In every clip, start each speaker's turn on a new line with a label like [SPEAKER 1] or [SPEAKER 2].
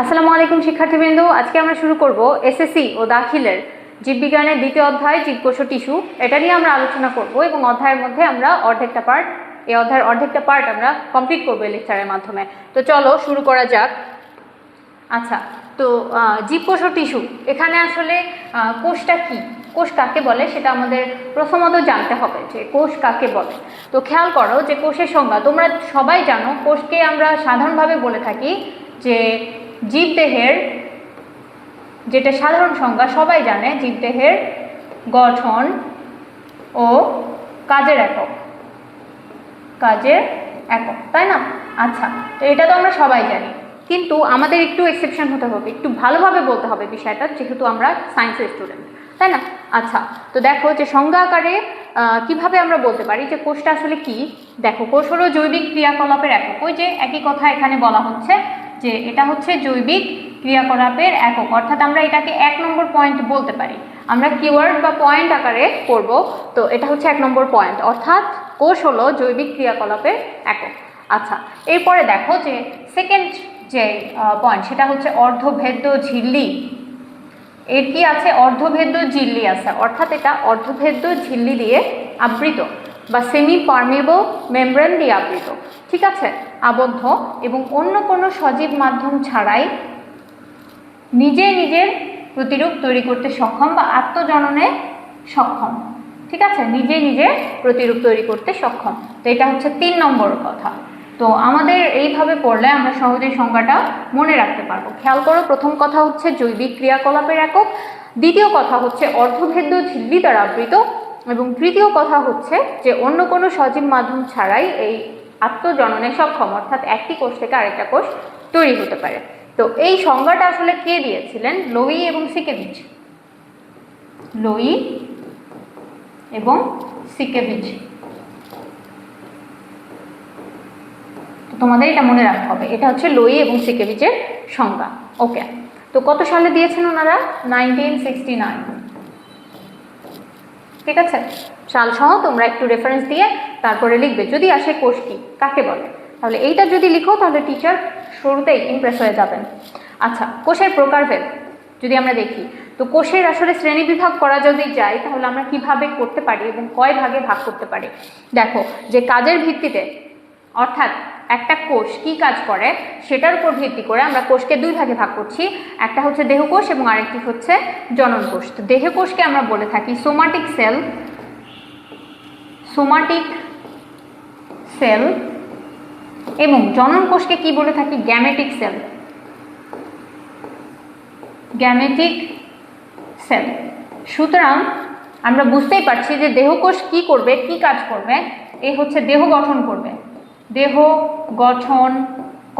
[SPEAKER 1] আসসালামু আলাইকুম শিক্ষার্থীবৃন্দ, আজকে আমরা শুরু করব এসএসসি ও দাখিলের জীববিজ্ঞানের দ্বিতীয় অধ্যায় জীবকোষ ও টিস্যু। এটা নিয়ে আমরা আলোচনা করব এবং অধ্যায়ের মধ্যে আমরা এই অধ্যায়ের অর্ধেকটা পার্ট আমরা কমপ্লিট করবো এই লেকচারের মাধ্যমে। তো চলো শুরু করা যাক। আচ্ছা, তো জীবকোষ ও টিস্যু, এখানে আসলে কোষটা কি, কোষ কাকে বলে সেটা আমাদের প্রথমত জানতে হবে যে কোষ কাকে বলে। তো খেয়াল করো যে কোষের সংজ্ঞা তোমরা সবাই জানো। কোষকে আমরা সাধারণভাবে বলে থাকি যে জীবদেহের, যেটা সাধারণ সংজ্ঞা সবাই জানে, জীবদেহের গঠন ও কাজের একক, তাই না? আচ্ছা, তো এটা তো আমরা সবাই জানি, কিন্তু আমাদের একটু এক্সেপশন হতে হবে, একটু ভালোভাবে বলতে হবে বিষয়টা, যেহেতু আমরা সায়েন্সের স্টুডেন্ট, তাই না? আচ্ছা, তো দেখো যে সংজ্ঞা আকারে কিভাবে আমরা বলতে পারি যে কোষটা আসলে কি। দেখো, কোষ হলো জৈবিক ক্রিয়াকলাপের একক। ওই যে একই কথা এখানে বলা হচ্ছে যে এটা হচ্ছে জৈবিক ক্রিয়াকলাপের একক, অর্থাৎ আমরা এটাকে 1 নম্বর পয়েন্ট বলতে পারি। আমরা কিওয়ার্ড বা পয়েন্ট আকারে করব, তো এটা হচ্ছে 1 নম্বর পয়েন্ট, অর্থাৎ কোষ হলো জৈবিক ক্রিয়াকলাপের একক। আচ্ছা, এরপরে দেখো যে সেকেন্ড যে পয়েন্ট, সেটা হচ্ছে অর্ধভেদ্য ঝিল্লি। এর কি আছে? অর্ধভেদ্য ঝিল্লি আছে, অর্থাৎ এটা অর্ধভেদ্য ঝিল্লি দিয়ে আবৃত বা সেমি পারমেবল মেমব্রেন দিয়ে আবৃত, ঠিক আছে, আবদ্ধ, এবং অন্য কোনো সজীব মাধ্যম ছাড়াই নিজের প্রতিরূপ তৈরি করতে সক্ষম বা আত্মজননে সক্ষম, ঠিক আছে, নিজের প্রতিরূপ তৈরি করতে সক্ষম। তো এটা হচ্ছে 3 নম্বর কথা। তো আমাদের এইভাবে পড়লে আমরা সহজেই সংজ্ঞাটা মনে রাখতে পারবো। খেয়াল করো, প্রথম কথা হচ্ছে জৈবিক ক্রিয়াকলাপের একক, দ্বিতীয় কথা হচ্ছে অর্ধভেদ্য ঝিল্লি দ্বারা আবৃত, এবং তৃতীয় কথা হচ্ছে যে অন্য কোনো সজীব মাধ্যম ছাড়াই এই আত্মজননে সক্ষম, অর্থাৎ একটি কোষ থেকে আরেকটা কোষ তৈরি হতে পারে। তো এই সংজ্ঞাটা আসলে কে দিয়েছিলেন? লোই এবং সিকেভিচ। লোই এবং সিকেভিচ। তো তোমাদের এটা মনে রাখতে হবে, এটা হচ্ছে লোই এবং সিকেভিচের সংজ্ঞা। ওকে, তো কত সালে দিয়েছেন ওনারা? 1969, ঠিক আছে। সাল সহ তোমরা একটু রেফারেন্স দিয়ে তারপরে লিখবে যদি আসে কোষ কি কাকে বলে। তাহলে এইটা যদি লিখো তাহলে টিচার শুরুতেই ইমপ্রেস হয়ে যাবেন। আচ্ছা, কোষের প্রকারভেদ যদি আমরা দেখি, তো কোষের আসলে শ্রেণীবিভাগ করা যদি যায় তাহলে আমরা কিভাবে করতে পারি এবং কয় ভাগে ভাগ করতে পারি। দেখো, যে কাজের ভিত্তিতে, অর্থাৎ একটা কোষ কি কাজ করে সেটার উপর ভিত্তি করে আমরা কোষকে 2 ভাগে ভাগ করছি। একটা হচ্ছে দেহকোষ এবং আরেকটি হচ্ছে জনন কোষ। তো দেহকোষকে আমরা বলে থাকি সোমাটিক সেল, এবং জনন কোষকে কি বলে থাকি? Gametic sell. সুতরাং আমরা বুঝতেই পারছি যে দেহকোষ কি করবে, কি কাজ করবে। এই হচ্ছে দেহ গঠন করবে, দেহ গঠন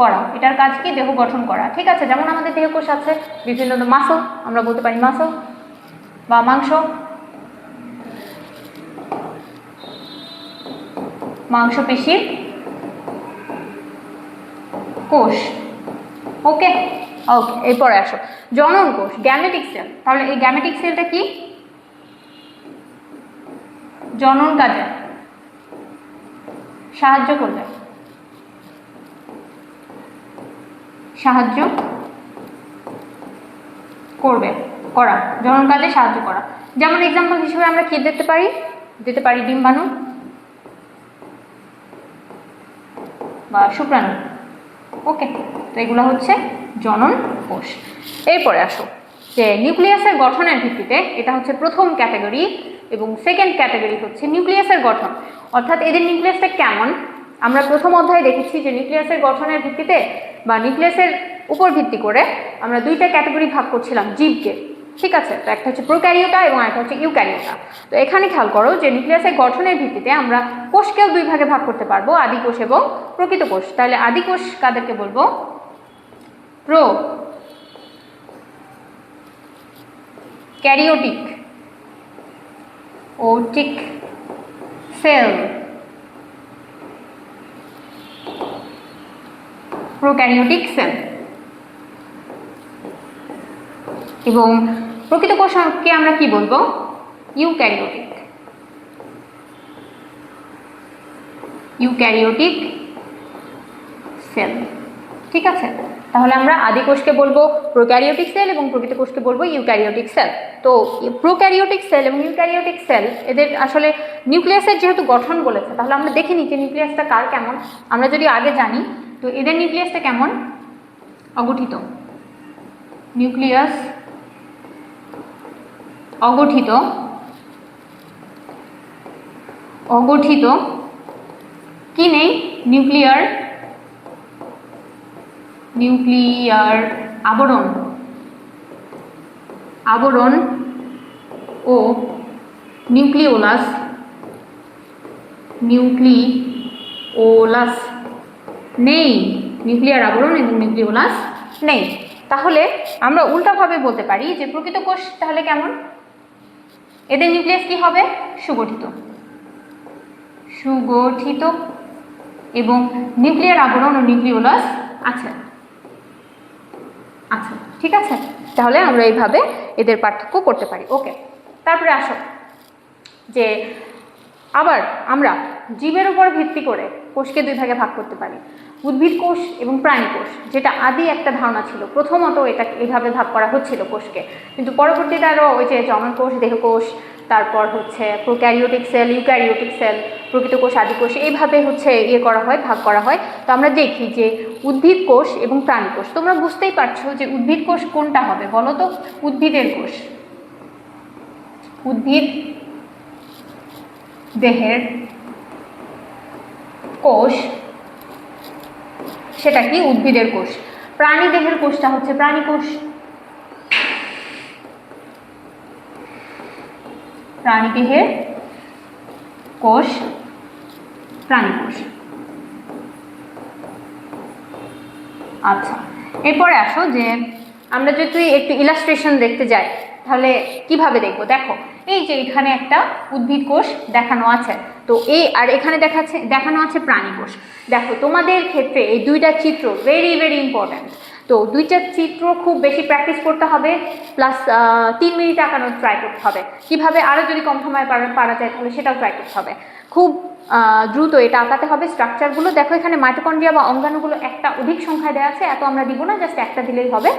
[SPEAKER 1] করা, এটার কাজ কি? দেহ গঠন করা, ঠিক আছে। যেমন আমাদের দেহকোষ আছে বিভিন্ন মাসল, আমরা বলতে পারি মাসল বা মাংসপেশির কোষ। ওকে, এরপরে আসো জনন কোষ, গ্যামেটিক সেল। তাহলে এই গ্যামেটিক সেলটা কি? জনন কাজে সাহায্য করবে, জনন কাজে সাহায্য করা। যেমন এক্সাম্পল হিসেবে আমরা কি দিতে পারি? ডিম্বাণু বা শুক্রাণু। ওকে, তো এগুলো হচ্ছে জনন কোষ। এরপরে আসো যে নিউক্লিয়াসের গঠনের ভিত্তিতে, এটা হচ্ছে প্রথম ক্যাটাগরি, এবং সেকেন্ড ক্যাটাগরি হচ্ছে নিউক্লিয়াসের গঠন, অর্থাৎ এদের নিউক্লিয়াসটা কেমন। আমরা প্রথম অধ্যায়ে দেখেছি যে নিউক্লিয়াসের গঠনের ভিত্তিতে বা নিউক্লিয়াসের উপর ভিত্তি করে আমরা 2টা ক্যাটাগরি ভাগ করছিলাম জীবকে, ঠিক আছে। তো একটা হচ্ছে প্রোক্যারিওটা এবং একটা হচ্ছে ইউক্যারিওটা। তো এখানে খেয়াল করো যে নিউক্লিয়াসের গঠনের ভিত্তিতে আমরা কোষকেও 2 ভাগে ভাগ করতে পারবো, আদি কোষ এবং প্রকৃত কোষ। তাহলে আদি কোষ কাদেরকে বলবো? Prokaryotic sell, prokaryotic sell. এবং প্রকৃত কোষকে আমরা কি বলবো? ইউক্যারিওটিক সেল, ঠিক আছে। তাহলে আমরা আদি কোষকে বলবো প্রোক্যারিওটিক সেল এবং প্রকৃত কোষকে বলবো ইউক্যারিওটিক সেল। তো প্রোক্যারিওটিক সেল এবং ইউক্যারিওটিক সেল এদের আসলে নিউক্লিয়াসের যেহেতু গঠন বলেছে, তাহলে আমরা দেখে নিই যে নিউক্লিয়াসটা কার কেমন। আমরা যদি আগে জানি, তো এদের নিউক্লিয়াসটা কেমন, অগঠিত। নিউক্লিয়াস অগঠিত, অগঠিত কি নেই, নিউক্লিয়ার আবরণ, আবরণ ও নিউক্লিওলাস, নিউক্লিওলাস নেই, নিউক্লিয়ার আবরণ এবং নিউক্লিওলাস নেই। তাহলে আমরা উল্টাভাবে বলতে পারি যে প্রকৃত কোষ তাহলে কেমন, এদের নিউক্লিয়াস কি হবে, সুগঠিত, সুগঠিত এবং নিউক্লিয়ার আবরণ ও নিউক্লিওলাস আছে। আচ্ছা, ঠিক আছে, তাহলে আমরা এইভাবে এদের পার্থক্য করতে পারি। ওকে, তারপরে আসো যে আবার আমরা জীবের উপর ভিত্তি করে কোষকে দুই ভাগে ভাগ করতে পারি, উদ্ভিদ কোষ এবং প্রাণী কোষ, যেটা আদি একটা ধারণা ছিল। প্রথমত এটা এইভাবে ভাগ করা হচ্ছিল কোষকে, কিন্তু পরবর্তীতে আরও ওই যে জনন কোষ, দেহকোষ, তারপর হচ্ছে প্রোক্যারিওটিক সেল, ইউক্যারিওটিক সেল, প্রকৃত কোষ, আদি কোষ, এইভাবে হচ্ছে করা হয়, ভাগ করা হয়। তো আমরা দেখি যে উদ্ভিদ কোষ এবং প্রাণী কোষ, তোমরা বুঝতেই পারছো যে উদ্ভিদ কোষ কোনটা হবে বলো তো, উদ্ভিদের কোষ, উদ্ভিদ দেহের কোষ, সেটা কি উদ্ভিদের কোষ। প্রাণী দেহের কোষটা হচ্ছে প্রাণী কোষ, প্রাণী দেহের কোষ প্রাণী কোষ। আচ্ছা, এরপরে আসো যে আমরা যদি একটু ইলাস্ট্রেশন দেখতে যাই তাহলে কিভাবে দেখবো, দেখো এই যে এখানে একটা উদ্ভিদ কোষ দেখানো আছে, তো এই আর এখানে দেখানো আছে প্রাণী কোষ। দেখো তোমাদের ক্ষেত্রে এই দুইটা চিত্র ভেরি ভেরি ইম্পর্ট্যান্ট। তো দুইটা চিত্র খুব বেশি প্র্যাকটিস করতে হবে, প্লাস 3 মিনিট আঁকানোর ট্রাই করতে হবে। কিভাবে আরও যদি কম সময় পারা যায় তাহলে সেটাও ট্রাই করতে হবে। খুব দ্রুত এটা আঁকাতে হবে স্ট্রাকচারগুলো। দেখো এখানে মাইটোকন্ড্রিয়া বা অঙ্গাণুগুলো একটা অধিক সংখ্যায় দেওয়া আছে, এত আমরা দিব না, জাস্ট একটা দিলেই হবে।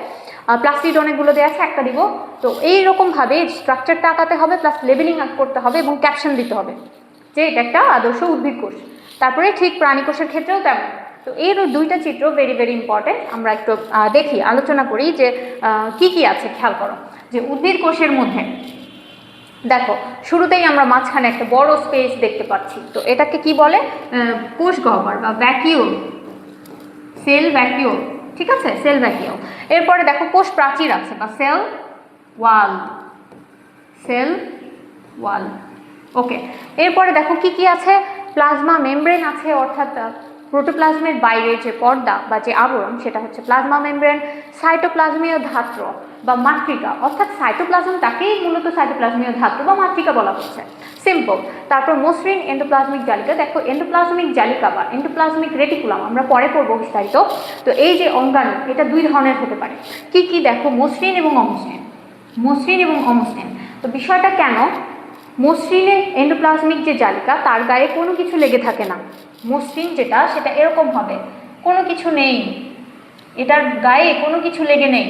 [SPEAKER 1] প্লাস্টিড অনেকগুলো দেওয়া আছে, একটা দিব। তো এইরকমভাবে স্ট্রাকচারটা আঁকাতে হবে, প্লাস লেবেলিং করতে হবে এবং ক্যাপশন দিতে হবে যে এটা একটা আদর্শ উদ্ভিদ কোষ। তারপরে ঠিক প্রাণী কোষের ক্ষেত্রেও তেমন। তো এই দুইটা চিত্র ভেরি ভেরি ইম্পর্টেন্ট। আমরা একটু দেখি, আলোচনা করি যে কি কি আছে। খেয়াল করো যে উদ্ভিদ কোষের মধ্যে দেখো শুরুতেই আমরা মাঝখানে একটা বড় স্পেস দেখতে পাচ্ছি, তো এটাকে কি বলে, কোষ গহ্বর বা ভ্যাকিউল, সেল ভ্যাকিউল, ঠিক আছে, সেল ভ্যাকিউল। এরপরে দেখো কোষ প্রাচীর আছে বা সেল ওয়াল, সেল ওয়াল। ওকে, এরপরে দেখো কি কি আছে, প্লাজমা মেমব্রেন আছে, অর্থাৎ প্রোটোপ্লাজমের বাইরে যে পর্দা বা যে আবরণ সেটা হচ্ছে প্লাজমা মেমব্রেন। সাইটোপ্লাজমীয় ধাত্র বা মাতৃকা, অর্থাৎ সাইটোপ্লাজমটাকেই মূলত সাইটোপ্লাজমীয় ধাত্র বা মাতৃকা বলা হচ্ছে, সিম্পল। তারপর মসৃণ এন্ডোপ্লাজমিক জালিকা। দেখো এন্ডোপ্লাজমিক জালিকা বা এন্ডোপ্লাজমিক রেটিকুলাম আমরা পরে পড়বো বিস্তারিত। তো এই যে অঙ্গাণু এটা দুই ধরনের হতে পারে, কি কি দেখো, মসৃণ এবং অমসৃণ, মসৃণ এবং অমসৃণ। তো বিষয়টা কেন, মসৃণে এন্ডোপ্লাজমিক যে জালিকা তার গায়ে কোনো কিছু লেগে থাকে না, মসৃণ যেটা সেটা এরকম হবে, কোনো কিছু নেই, এটার গায়ে কোনো কিছু লেগে নেই,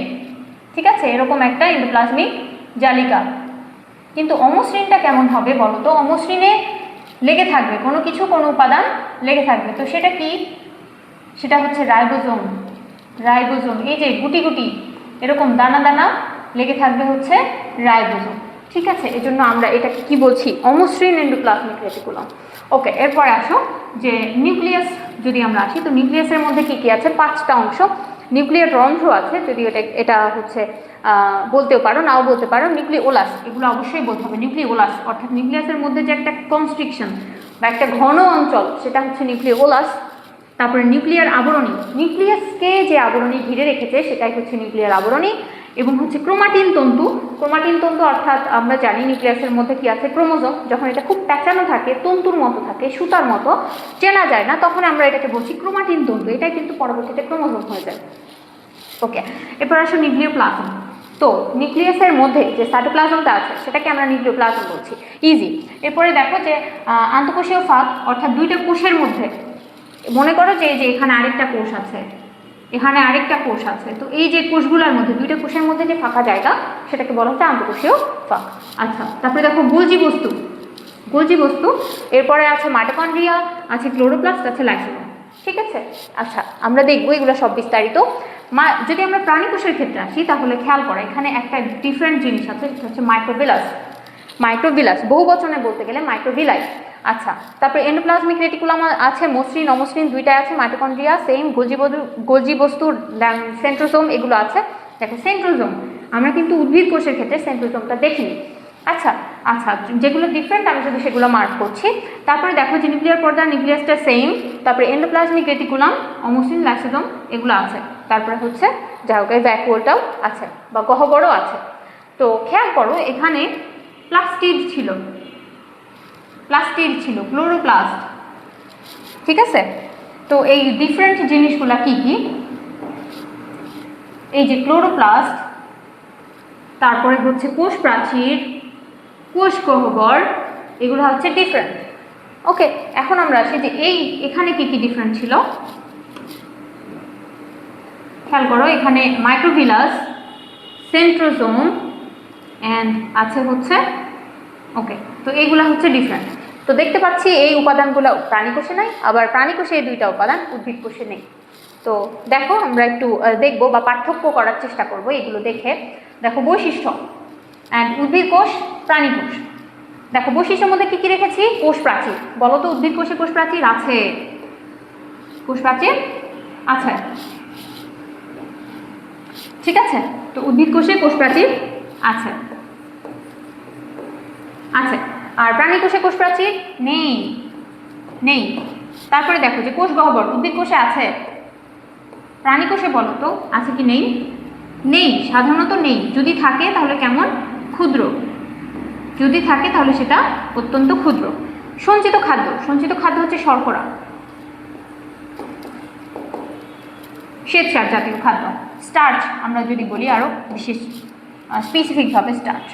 [SPEAKER 1] ঠিক আছে, এরকম একটা এন্ডোপ্লাজমিক জালিকা। কিন্তু অমসৃণটা কেমন হবে বলো তো, অমসৃণে লেগে থাকবে কোনো কিছু, কোনো উপাদান লেগে থাকবে। তো সেটা কি, সেটা হচ্ছে রাইবোজোম, রাইবোজোম। এই যে গুটি গুটি এরকম দানা দানা লেগে থাকবে হচ্ছে রাইবোজোম, ঠিক আছে। এজন্য আমরা এটাকে কি বলছি, অমসৃণ এন্ডোপ্লাজমিক রেটিকুলাম। ওকে, এরপরে আসো যে নিউক্লিয়াস যদি আমরা আসি, তো নিউক্লিয়াসের মধ্যে কি কি আছে, 5টা অংশ। নিউক্লিয়ার রন্ধ্র আছে, যদি এটা হচ্ছে বলতেও পারো, নাও বলতে পারো। নিউক্লিওলাস, এগুলো অবশ্যই বলতে হবে, নিউক্লিওলাস অর্থাৎ নিউক্লিয়াসের মধ্যে যে একটা কনস্ট্রিকশন বা একটা ঘন অঞ্চল সেটা হচ্ছে নিউক্লিওলাস। তারপরে নিউক্লিয়ার আবরণী, নিউক্লিয়াসকে যে আবরণী ঘিরে রেখেছে সেটাই হচ্ছে নিউক্লিয়ার আবরণী। এবং হচ্ছে ক্রোমাটিন তন্তু, ক্রোমাটিন তন্তু অর্থাৎ আমরা জানি নিউক্লিয়াসের মধ্যে কি আছে, ক্রোমোজোম। যখন এটা খুব প্যাঁচানো থাকে, তন্তুর মতো থাকে, সুতার মতো, চেনা যায় না, তখন আমরা এটাকে বলছি ক্রোমাটিন তন্তু। এটাই কিন্তু পরবর্তীতে ক্রোমোজোম হয়ে যায়। ওকে, এরপর আসো নিউক্লিওপ্লাজম। তো নিউক্লিয়াসের মধ্যে যে সাইটোপ্লাজমটা আছে সেটাকে আমরা নিউক্লিওপ্লাজম বলছি, ইজি। এরপরে দেখো যে আন্তঃকোষীয় ফাঁক, অর্থাৎ দুইটা কোষের মধ্যে, মনে করো যে এখানে আরেকটা কোষ আছে, এখানে আরেকটা কোষ আছে। তো এই যে কোষগুলোর মধ্যে, দুইটা কোষের মধ্যে যে ফাঁকা জায়গা সেটাকে বলা হচ্ছে আন্তঃকোষীয় ফাঁক। আচ্ছা, তারপরে দেখো গোলজি বস্তু। গোলজি বস্তু, এরপরে আছে মাইটোকন্ড্রিয়া, আছে ক্লোরোপ্লাস্ট, আছে লাইসোসোম। ঠিক আছে। আচ্ছা, আমরা দেখবো এগুলো সব বিস্তারিত। যদি আমরা প্রাণী কোষের ক্ষেত্রে আসি তাহলে খেয়াল করো এখানে একটা ডিফারেন্ট জিনিস আছে, সেটা হচ্ছে মাইক্রোভিলাস। মাইক্রোভিলাস বহু বচনে বলতে গেলে মাইক্রোভিলাই। আচ্ছা, তারপরে এন্ডোপ্লাজমিক রেটিকুলাম আছে, মসৃণ অমসৃণ দুইটাই আছে, মাইটোকন্ড্রিয়া সেম, গোলজি বস্তুর সেন্ট্রোজোম এগুলো আছে। দেখো সেন্ট্রোজোম, আমরা কিন্তু উদ্ভিদ কোষের ক্ষেত্রে সেন্ট্রোজোমটা দেখিনি। আচ্ছা আচ্ছা, যেগুলো ডিফারেন্ট আমি শুধু সেগুলো মার্ক করছি। তারপরে দেখো যে নিউক্লিয়ার পর্দা, নিউক্লিয়াসটা সেম, তারপরে এন্ডোপ্লাজমিক রেটিকুলাম, অমসৃণ, লাইসোজোম এগুলো আছে। তারপরে হচ্ছে যাই হোক এই ভ্যাকুওলটাও আছে বা গহ্বরও আছে। তো খেয়াল করো এখানে প্লাস্টিড ছিল, ক্লোরোপ্লাস্ট। ঠিক আছে। তো এই ডিফারেন্ট জিনিসগুলা কি কি, এই যে ক্লোরোপ্লাস্ট, তারপরে হচ্ছে কোষ প্রাচীর, কোষ গহ্বর, এগুলো হচ্ছে ডিফারেন্ট। ওকে, এখন আমরা আসি যে এখানে কি কি ডিফারেন্ট ছিল। খেয়াল করো এখানে মাইক্রোভিলাস, সেন্ট্রোজোম অ্যান্ড আছে হচ্ছে, ওকে, তো এইগুলা হচ্ছে ডিফারেন্ট। তো দেখতে পাচ্ছি এই উপাদানগুলো প্রাণী কোষে নাই, আবার প্রাণী কোষে এই দুইটা উপাদান উদ্ভিদ কোষে নেই। তো দেখো আমরা একটু দেখবো বা পার্থক্য করার চেষ্টা করব এগুলো দেখে। দেখো বৈশিষ্ট্য, উদ্ভিদ কোষ, প্রাণী কোষ। দেখো বৈশিষ্ট্যের মধ্যে কি কি রেখেছি, কোষ প্রাচীর। বলো তো উদ্ভিদ কোষে কোষ প্রাচীর আছে? কোষ প্রাচীর আছে, ঠিক আছে। তো উদ্ভিদ কোষে কোষ প্রাচীর আছে, আছে। আর প্রাণী কোষে কোষ প্রাচীর নেই, নেই। তারপরে দেখো যে কোষ গহ্বর উদ্ভিদ কোষে আছে, প্রাণী কোষে বলো তো আছে কি নেই? নেই, সাধারণত নেই। যদি থাকে তাহলে কেমন, ক্ষুদ্র। যদি থাকে তাহলে সেটা অত্যন্ত ক্ষুদ্র। সঞ্চিত খাদ্য, সঞ্চিত খাদ্য হচ্ছে শর্করা, শ্বেতসার জাতীয় খাদ্য। স্টার্চ আমরা যদি বলি আরো বিশেষ স্পেসিফিকভাবে স্টার্চ,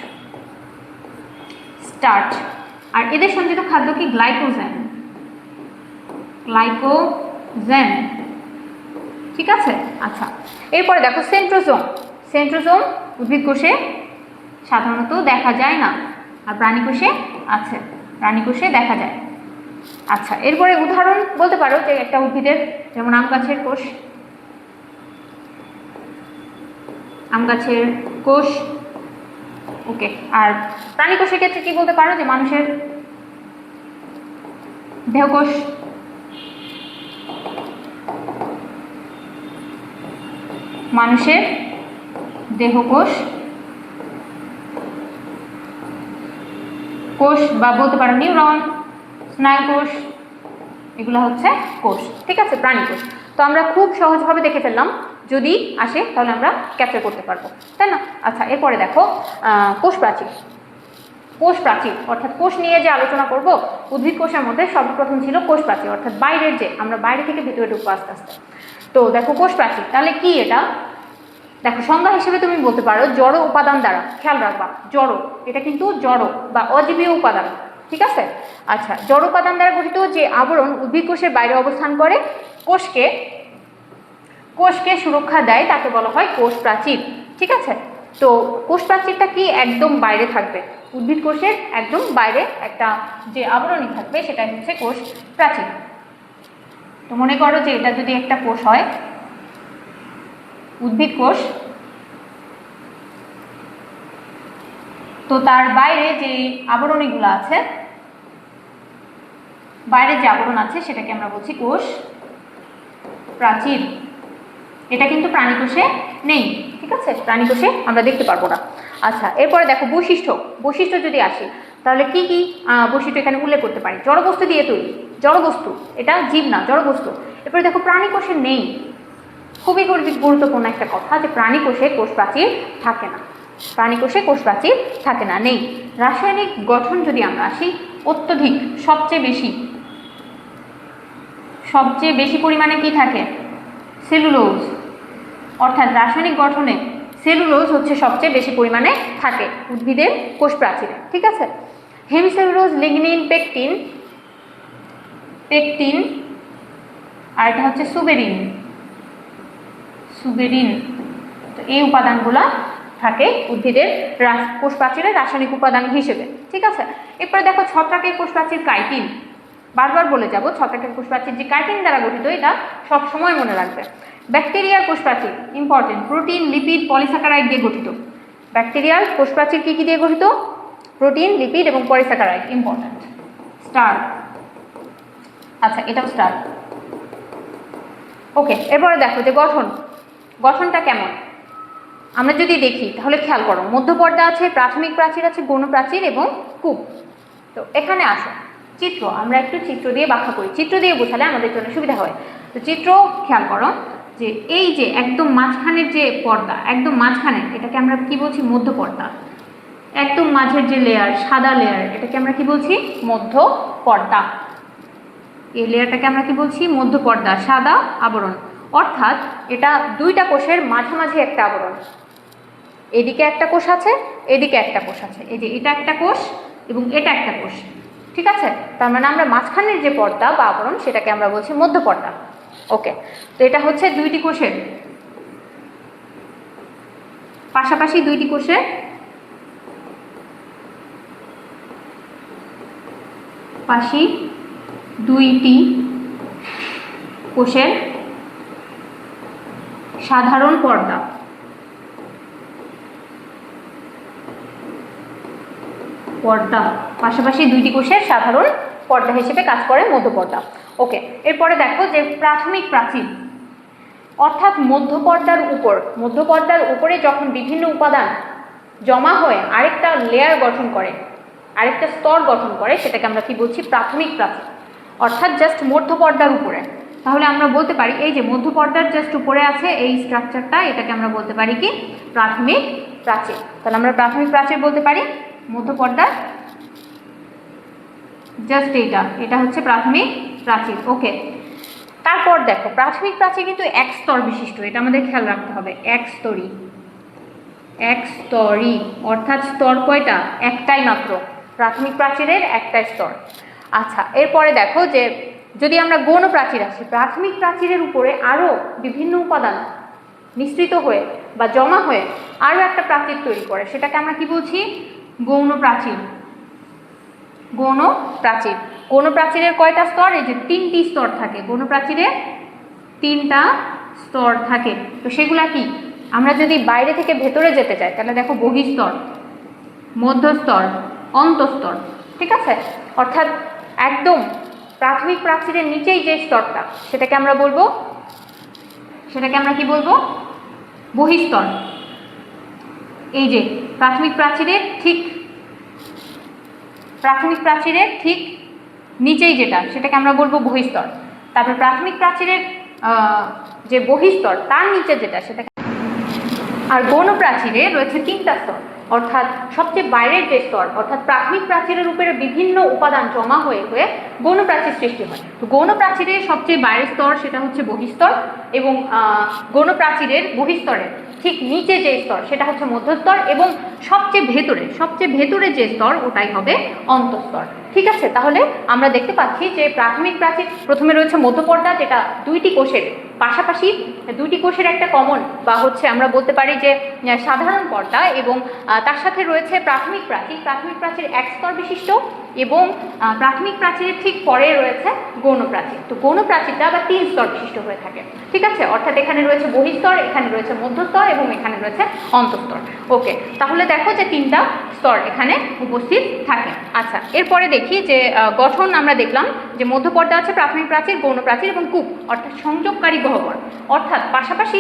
[SPEAKER 1] স্টার্চ। আর এদের সঞ্চিত খাদ্য কি, গ্লাইকোজেন, গ্লাইকোজেন। ঠিক আছে। আচ্ছা, এরপরে দেখো সেন্ট্রোজোম। সেন্ট্রোজোম উদ্ভিদ কোষে সাধারণত দেখা যায় না, আর প্রাণী কোষে আছে, প্রাণী কোষে দেখা যায়। আচ্ছা, এরপরে উদাহরণ বলতে পারো যে একটা উদ্ভিদের, যেমন আম গাছের কোষ, আম গাছের কোষ। ওকে, আর প্রাণী কোষের ক্ষেত্রে কি বলতে পারো, যে মানুষের দেহকোষ, মানুষের দেহকোষ, কোষ বা বলতে পারো নিউরন, স্নায়ুকোষ, এগুলো হচ্ছে কোষ। ঠিক আছে, প্রাণী কোষ। তো আমরা খুব সহজভাবে দেখে ফেললাম, যদি আসে তাহলে আমরা ক্যাপচার করতে পারবো, তাই না? আচ্ছা, এরপরে দেখো কোষ প্রাচীর। কোষ প্রাচীর অর্থাৎ কোষ নিয়ে যে আলোচনা করব, উদ্ভিদ কোষের মধ্যে সর্বপ্রথম ছিল কোষ প্রাচীর, অর্থাৎ বাইরের যে আমরা বাইরে থেকে ভিতরে ঢুকবো আস্তে আস্তে। তো দেখো কোষ প্রাচীর তাহলে কি এটা, দেখো সংজ্ঞা হিসেবে তুমি বলতে পারো জড় উপাদান দ্বারা, খেয়াল রাখবা জড়, এটা কিন্তু জড় বা অজীবীয় উপাদান। ঠিক আছে। আচ্ছা, জড় উপাদান দ্বারা গঠিত যে আবরণ উদ্ভিদ কোষের বাইরে অবস্থান করে কোষকে সুরক্ষা দেয় তাকে বলা হয় কোষ প্রাচীর। ঠিক আছে। তো কোষ প্রাচীরটা কি একদম বাইরে থাকবে, উদ্ভিদ কোষের একদম বাইরে একটা যে আবরণী থাকবে সেটাই হচ্ছে কোষ প্রাচীর। তো মনে করো যে এটা যদি একটা কোষ হয়, উদ্ভিদ কোষ, তো তার বাইরে যে আবরণীগুলো আছে, বাইরে যে আবরণ আছে সেটাকে আমরা বলছি কোষ প্রাচীর। এটা কিন্তু প্রাণী কোষে নেই। ঠিক আছে, প্রাণী কোষে আমরা দেখতে পারবো না। আচ্ছা, এরপরে দেখো বৈশিষ্ট্য। বৈশিষ্ট্য যদি আসি তাহলে কি কি বৈশিষ্ট্য এখানে উল্লেখ করতে পারি। জড়বস্তু দিয়ে তৈরি, জড়বস্তু, এটা জীব না, জড়বস্তু। এরপরে দেখো প্রাণী কোষে নেই, খুবই গুরুত্বপূর্ণ একটা কথা, যে প্রাণী কোষে কোষ প্রাচীর থাকে না, প্রাণী কোষে কোষ প্রাচীর থাকে না, নেই। রাসায়নিক গঠন যদি আমরা আসি, অত্যধিক, সবচেয়ে বেশি পরিমাণে কি থাকে, সেলুলোজ। অর্থাৎ রাসায়নিক গঠনে সেলুলোজ হচ্ছে সবচেয়ে বেশি পরিমাণে থাকে উদ্ভিদের কোষ প্রাচীরে। ঠিক আছে। হেমিসেলুলোজ, লিগনিন, পেকটিন, আর এটা হচ্ছে সুবেরিন। সুবেরিন। তো এই উপাদানগুলো থাকে উদ্ভিদের কোষ প্রাচীরের রাসায়নিক উপাদান হিসেবে, ঠিক আছে। এরপরে দেখো ছত্রাকের কোষ প্রাচীর কাইটিন, বারবার বলে যাব ছত্রাকের কোষ প্রাচীর যে কাইটিন দ্বারা গঠিত, এটা সব সময় মনে রাখবে। ব্যাকটেরিয়ার কোষ প্রাচীর ইম্পর্টেন্ট, প্রোটিন, লিপিড, পলিস্যাকারাইড দিয়ে গঠিত। ব্যাকটেরিয়ার কোষ প্রাচীর কী কী দিয়ে গঠিত? প্রোটিন, লিপিড এবং পলিস্যাকারাইড, ইম্পর্টেন্ট। স্টার, আচ্ছা এটাও স্টার। ওকে, এরপরে দেখো যে গঠনটা কেমন আমরা যদি দেখি তাহলে খেয়াল করো, মধ্যপর্দা আছে, প্রাথমিক প্রাচীর আছে, গৌণ প্রাচীর এবং কূপ। তো এখানে আসো চিত্র, আমরা একটু চিত্র দিয়ে ব্যাখ্যা করি, চিত্র দিয়ে বোঝালে আমাদের জন্য সুবিধা হয়। তো চিত্র খেয়াল করো যে এই যে একদম মাঝখানের যে পর্দা, একদম মাঝখানে, এটাকে আমরা কি বলছি? মধ্যপর্দা। একদম মাঝের যে লেয়ার, সাদা লেয়ার, এটাকে আমরা কি বলছি? মধ্যপর্দা। এই লেয়ারটাকে আমরা কি বলছি? মধ্যপর্দা, সাদা আবরণ। অর্থাৎ এটা দুইটা কোষের মাঝামাঝি একটা আবরণ। এদিকে একটা কোষ আছে, এদিকে একটা কোষ আছে, এই যে এটা একটা কোষ এবং এটা একটা কোষ, ঠিক আছে। তার মানে আমরা মাঝখানের যে পর্দা বা আবরণ সেটাকে আমরা বলছি মধ্যপর্দা। ওকে, তো এটা হচ্ছে দুইটি কোষের পাশাপাশি, দুইটি কোষের পাশি, দুইটি কোষের সাধারণ পর্দা। পাশাপাশি দুইটি কোষের সাধারণ পর্দা হিসেবে কাজ করে মধ্যপর্দা। ওকে, এরপরে দেখো যে প্রাথমিক প্রাচীর, অর্থাৎ মধ্যপর্দার উপরে যখন বিভিন্ন উপাদান জমা হয়ে আরেকটা লেয়ার গঠন করে, আরেকটা স্তর গঠন করে, সেটাকে আমরা কি বলছি? প্রাথমিক প্রাচীর। অর্থাৎ জাস্ট মধ্যপর্দার উপরে। তাহলে আমরা বলতে পারি এই যে মধ্যপর্দার জাস্ট উপরে আছে এই স্ট্রাকচারটা, এটাকে আমরা বলতে পারি কি? প্রাথমিক প্রাচীর। তাহলে আমরা প্রাথমিক প্রাচীর বলতে পারি মধ্যপর্দার জাস্ট এটা হচ্ছে প্রাথমিক প্রাচীর। ওকে, তারপর দেখো প্রাথমিক প্রাচীর কিন্তু এক স্তর বিশিষ্ট, এটা আমাদের খেয়াল রাখতে হবে। একস্তরী, অর্থাৎ স্তর কয়টা? একটাই মাত্র, প্রাথমিক প্রাচীরের একটাই স্তর। আচ্ছা, এরপরে দেখো যে যদি আমরা গৌণ প্রাচীর আসি, প্রাথমিক প্রাচীরের উপরে আরও বিভিন্ন উপাদান মিশ্রিত হয়ে বা জমা হয়ে আরও একটা প্রাচীর তৈরি করে, সেটাকে আমরা কি বলছি? গৌণ প্রাচীর। গৌণ প্রাচীরের কয়টা স্তর? এই যে তিনটি স্তর থাকে, গৌণ প্রাচীরে তিনটা স্তর থাকে। তো সেগুলা কি? আমরা যদি বাইরে থেকে ভেতরে যেতে চাই তাহলে দেখো বহিঃস্তর, মধ্যস্তর, অন্তঃস্তর, ঠিক আছে। অর্থাৎ একদম প্রাথমিক প্রাচীরের নিচেই যে স্তরটা, সেটাকে আমরা কি বলবো? বহিঃস্তর। এই যে প্রাথমিক প্রাচীরের ঠিক নিচেই যেটা, সেটাকে আমরা বলবো বহিঃস্তর। তারপর প্রাথমিক প্রাচীরের যে বহিঃস্তর তার নিচে যেটা, সেটাকে। আর গৌণ প্রাচীরে রয়েছে তিনটা স্তর, অর্থাৎ সবচেয়ে বাইরের যে স্তর, অর্থাৎ প্রাথমিক প্রাচীরের উপরে বিভিন্ন উপাদান জমা হয়ে গৌণ প্রাচীর সৃষ্টি হয়। তো গৌণ প্রাচীরের সবচেয়ে বাইরের স্তর সেটা হচ্ছে বহিঃস্তর, এবং গৌণ প্রাচীরের বহিঃস্তরের ঠিক নিচে যে স্তর সেটা হচ্ছে মধ্যস্তর, এবং সবচেয়ে ভেতরে যে স্তর ওটাই হবে অন্তঃস্তর, ঠিক আছে। তাহলে আমরা দেখতে পাচ্ছি যে প্রাথমিক প্রাচীর প্রথমে রয়েছে মধ্যপর্দা, যেটা দুইটি কোষের পাশাপাশি, দুইটি কোষের একটা কমন বা হচ্ছে আমরা বলতে পারি যে সাধারণ পর্দা, এবং তার সাথে রয়েছে প্রাথমিক প্রাচীর এক স্তর বিশিষ্ট, এবং প্রাথমিক প্রাচীরের ঠিক পরে রয়েছে গৌণ প্রাচীর। তো গৌণ প্রাচীরটা আবার তিন স্তর বিশিষ্ট হয়ে থাকে, ঠিক আছে। অর্থাৎ এখানে রয়েছে বহিঃস্তর, এখানে রয়েছে মধ্যস্তর এবং এখানে রয়েছে অন্তঃস্তর। ওকে, তাহলে দেখো যে তিনটা স্তর এখানে উপস্থিত থাকে। আচ্ছা, এরপরে দেখি যে গঠন আমরা দেখলাম যে মধ্যপর্দা আছে, প্রাথমিক প্রাচীর, গৌণ প্রাচীর এবং কূপ, অর্থাৎ সংযোগকারী গহ্বর। অর্থাৎ পাশাপাশি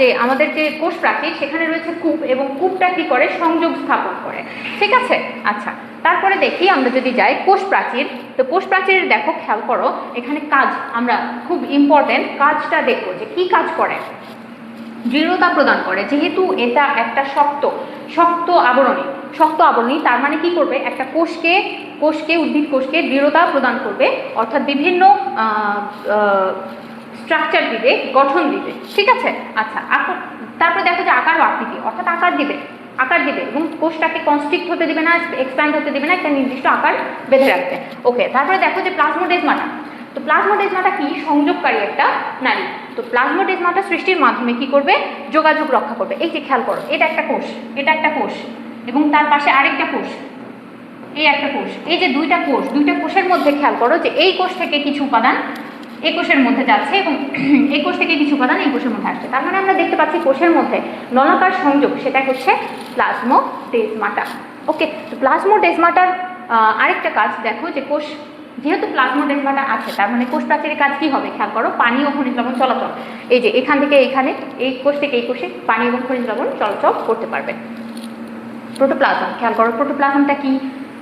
[SPEAKER 1] যে আমাদের যে কোষ প্রাচীর সেখানে রয়েছে কূপ, এবং কূপটা কী করে? সংযোগ স্থাপন করে, ঠিক আছে। আচ্ছা, তারপরে দেখি আমরা যদি যাই কোষ প্রাচীর। তো কোষ প্রাচীরের দেখো খেয়াল করো এখানে কাজ, আমরা খুব ইম্পর্টেন্ট কাজটা দেখবো যে কী কাজ করে। দৃঢ়তা প্রদান করে, যেহেতু এটা একটা শক্ত আবরণী, তার মানে কি করবে? একটা উদ্ভিদ কোষকে দৃঢ়তা প্রদান করবে, অর্থাৎ বিভিন্ন স্ট্রাকচার দিবে, গঠন দিবে, ঠিক আছে। আচ্ছা, তারপরে দেখো যে আকার ও আকৃতি, অর্থাৎ আকার দিবে এবং কোষটাকে কনস্ট্রিক্ট হতে দিবে না, এক্সপ্যান্ড হতে দিবে না, একটা নির্দিষ্ট আকার বেঁধে রাখবে। ওকে, তারপরে দেখো যে প্লাজমোডেজমাটা। তো প্লাজমোডেজমাটা কি? সংযোগকারী একটা নালী। তো প্লাজমোডেজমাটা সৃষ্টির মাধ্যমে কি করবে, যোগাযোগ রক্ষা করবে। এই যে খেয়াল করো, এটা একটা কোষ, এটা একটা কোষ, এবং তার পাশে আরেকটা কোষ, এই একটা কোষ, এই যে দুইটা কোষের মধ্যে খেয়াল করো যে এই কোষ থেকে কিছু উপাদান এই কোষের মধ্যে যাচ্ছে এবং এই কোষ থেকে কিছু উপাদান এই কোষের মধ্যে আসছে। তার মানে আমরা দেখতে পাচ্ছি কোষের মধ্যে নলাকার সংযোগ, সেটা হচ্ছে প্লাজমোডেজমাটা। ওকে, তো প্লাজমোডেজমাটার আরেকটা কাজ দেখো যে কোষ, যেহেতু প্লাজমোডেজমাটা আছে তার মানে কোষ প্রাচীরের কাজ কি হবে, খেয়াল করো, পানি ও খনিজ লবণ চলাচল। এই যে এখান থেকে এখানে, এই কোষ থেকে এই কোষে পানি এবং খনিজ লবণ চলাচল করতে পারবে। প্রোটোপ্লাজম, খেয়াল করো প্রোটোপ্লাজমটা কি,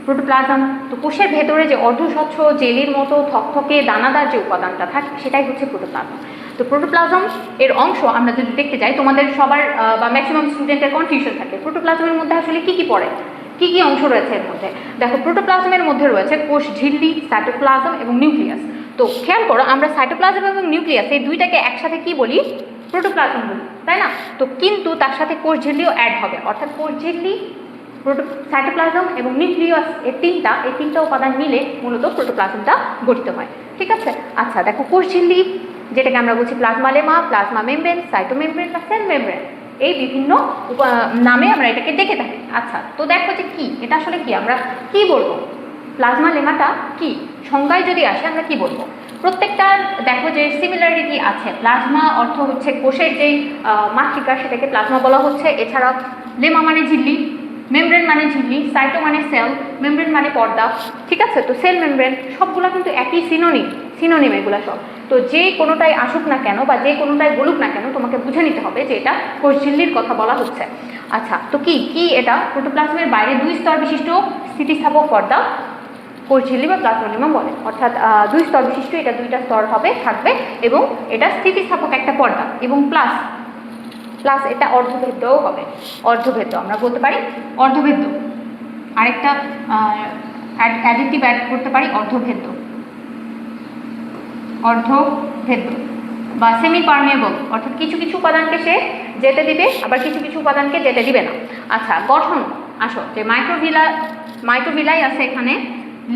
[SPEAKER 1] প্রোটোপ্লাজম তো কোষের ভেতরে যে অর্ধস্বচ্ছ জেলির মতো থকথকে দানাদার যে উপাদানটা থাকে সেটাই হচ্ছে প্রোটোপ্লাজম। তো প্রোটোপ্লাজম এর অংশ আমরা যদি দেখতে যাই, তোমাদের সবার বা ম্যাক্সিমাম স্টুডেন্টের কনফিউশন থাকে প্রোটোপ্লাজমের মধ্যে আসলে কি কি পড়ে, কি কি অংশ রয়েছে এর মধ্যে। দেখো প্রোটোপ্লাজমের মধ্যে রয়েছে কোষ ঝিল্লি, সাইটোপ্লাজম এবং নিউক্লিয়াস। তো খেয়াল করো আমরা সাইটোপ্লাজম এবং নিউক্লিয়াস এই দুইটাকে একসাথে কি বলি, প্রোটোপ্লাজম বলি, তাই না? তো কিন্তু তার সাথে কোষ ঝিল্লিও অ্যাড হবে, অর্থাৎ কোষ ঝিল্লি, সাইটোপ্লাজম এবং নিউক্লিয়াস এই তিনটা উপাদান মিলে মূলত প্রোটোপ্লাজমটা গঠিত হয়। ঠিক আছে, আচ্ছা দেখো কোষ ঝিল্লি যেটাকে আমরা বলছি প্লাজমা লেমা, প্লাজমা মেমব্রেন, সাইটোমেমব্রেন বা সেল মেমব্রেন, এই বিভিন্ন নামে আমরা এটাকে ডেকে থাকি। আচ্ছা, তো দেখো যে কি এটা আসলে কি, আমরা কি বলবো, প্লাজমা লেমাটা কি, সংজ্ঞায় যদি আসে আমরা কি বলবো, প্রত্যেকটার দেখো যে সিমিলারিটি আছে। প্লাজমা অর্থ হচ্ছে কোষের যেই মাতৃকা সেটাকে প্লাজমা বলা হচ্ছে, এছাড়া লেমা মানে ঝিল্লি, মেমব্রেন মানে ঝিল্লি, সাইটো মানে সেল, মেমব্রেন মানে পর্দা। ঠিক আছে, তো সেল মেমব্রেন সবগুলো কিন্তু একই সিনোনিম এগুলো সব। তো যে কোনোটাই আসুক না কেন বা যে কোনোটাই বলুক না কেন তোমাকে বুঝে নিতে হবে যে এটা কোষ ঝিল্লির কথা বলা হচ্ছে। আচ্ছা, তো কি এটা প্রোটোপ্লাজমের বাইরে 2 স্তর বিশিষ্ট স্থিতিস্থাপক পর্দা কোষ ঝিল্লি বা প্লাজমোলেমা বলে, অর্থাৎ 2 স্তর বিশিষ্ট, এটা 2টা স্তর থাকবে এবং এটা স্থিতিস্থাপক একটা পর্দা, এবং প্লাস এটা অর্ধভেদ্যও হবে, অর্ধভেদ্য আমরা বলতে পারি, অর্ধভেদ্য আরেকটা অ্যাডজেক্টিভ অ্যাড করতে পারি, অর্ধভেদ্য বা সেমি পারমেবল, অর্থাৎ কিছু কিছু উপাদানকে সে যেতে দিবে আবার কিছু কিছু উপাদানকে যেতে দিবে না। আচ্ছা, গঠন আসো যে মাইক্রোভিলাই আছে, এখানে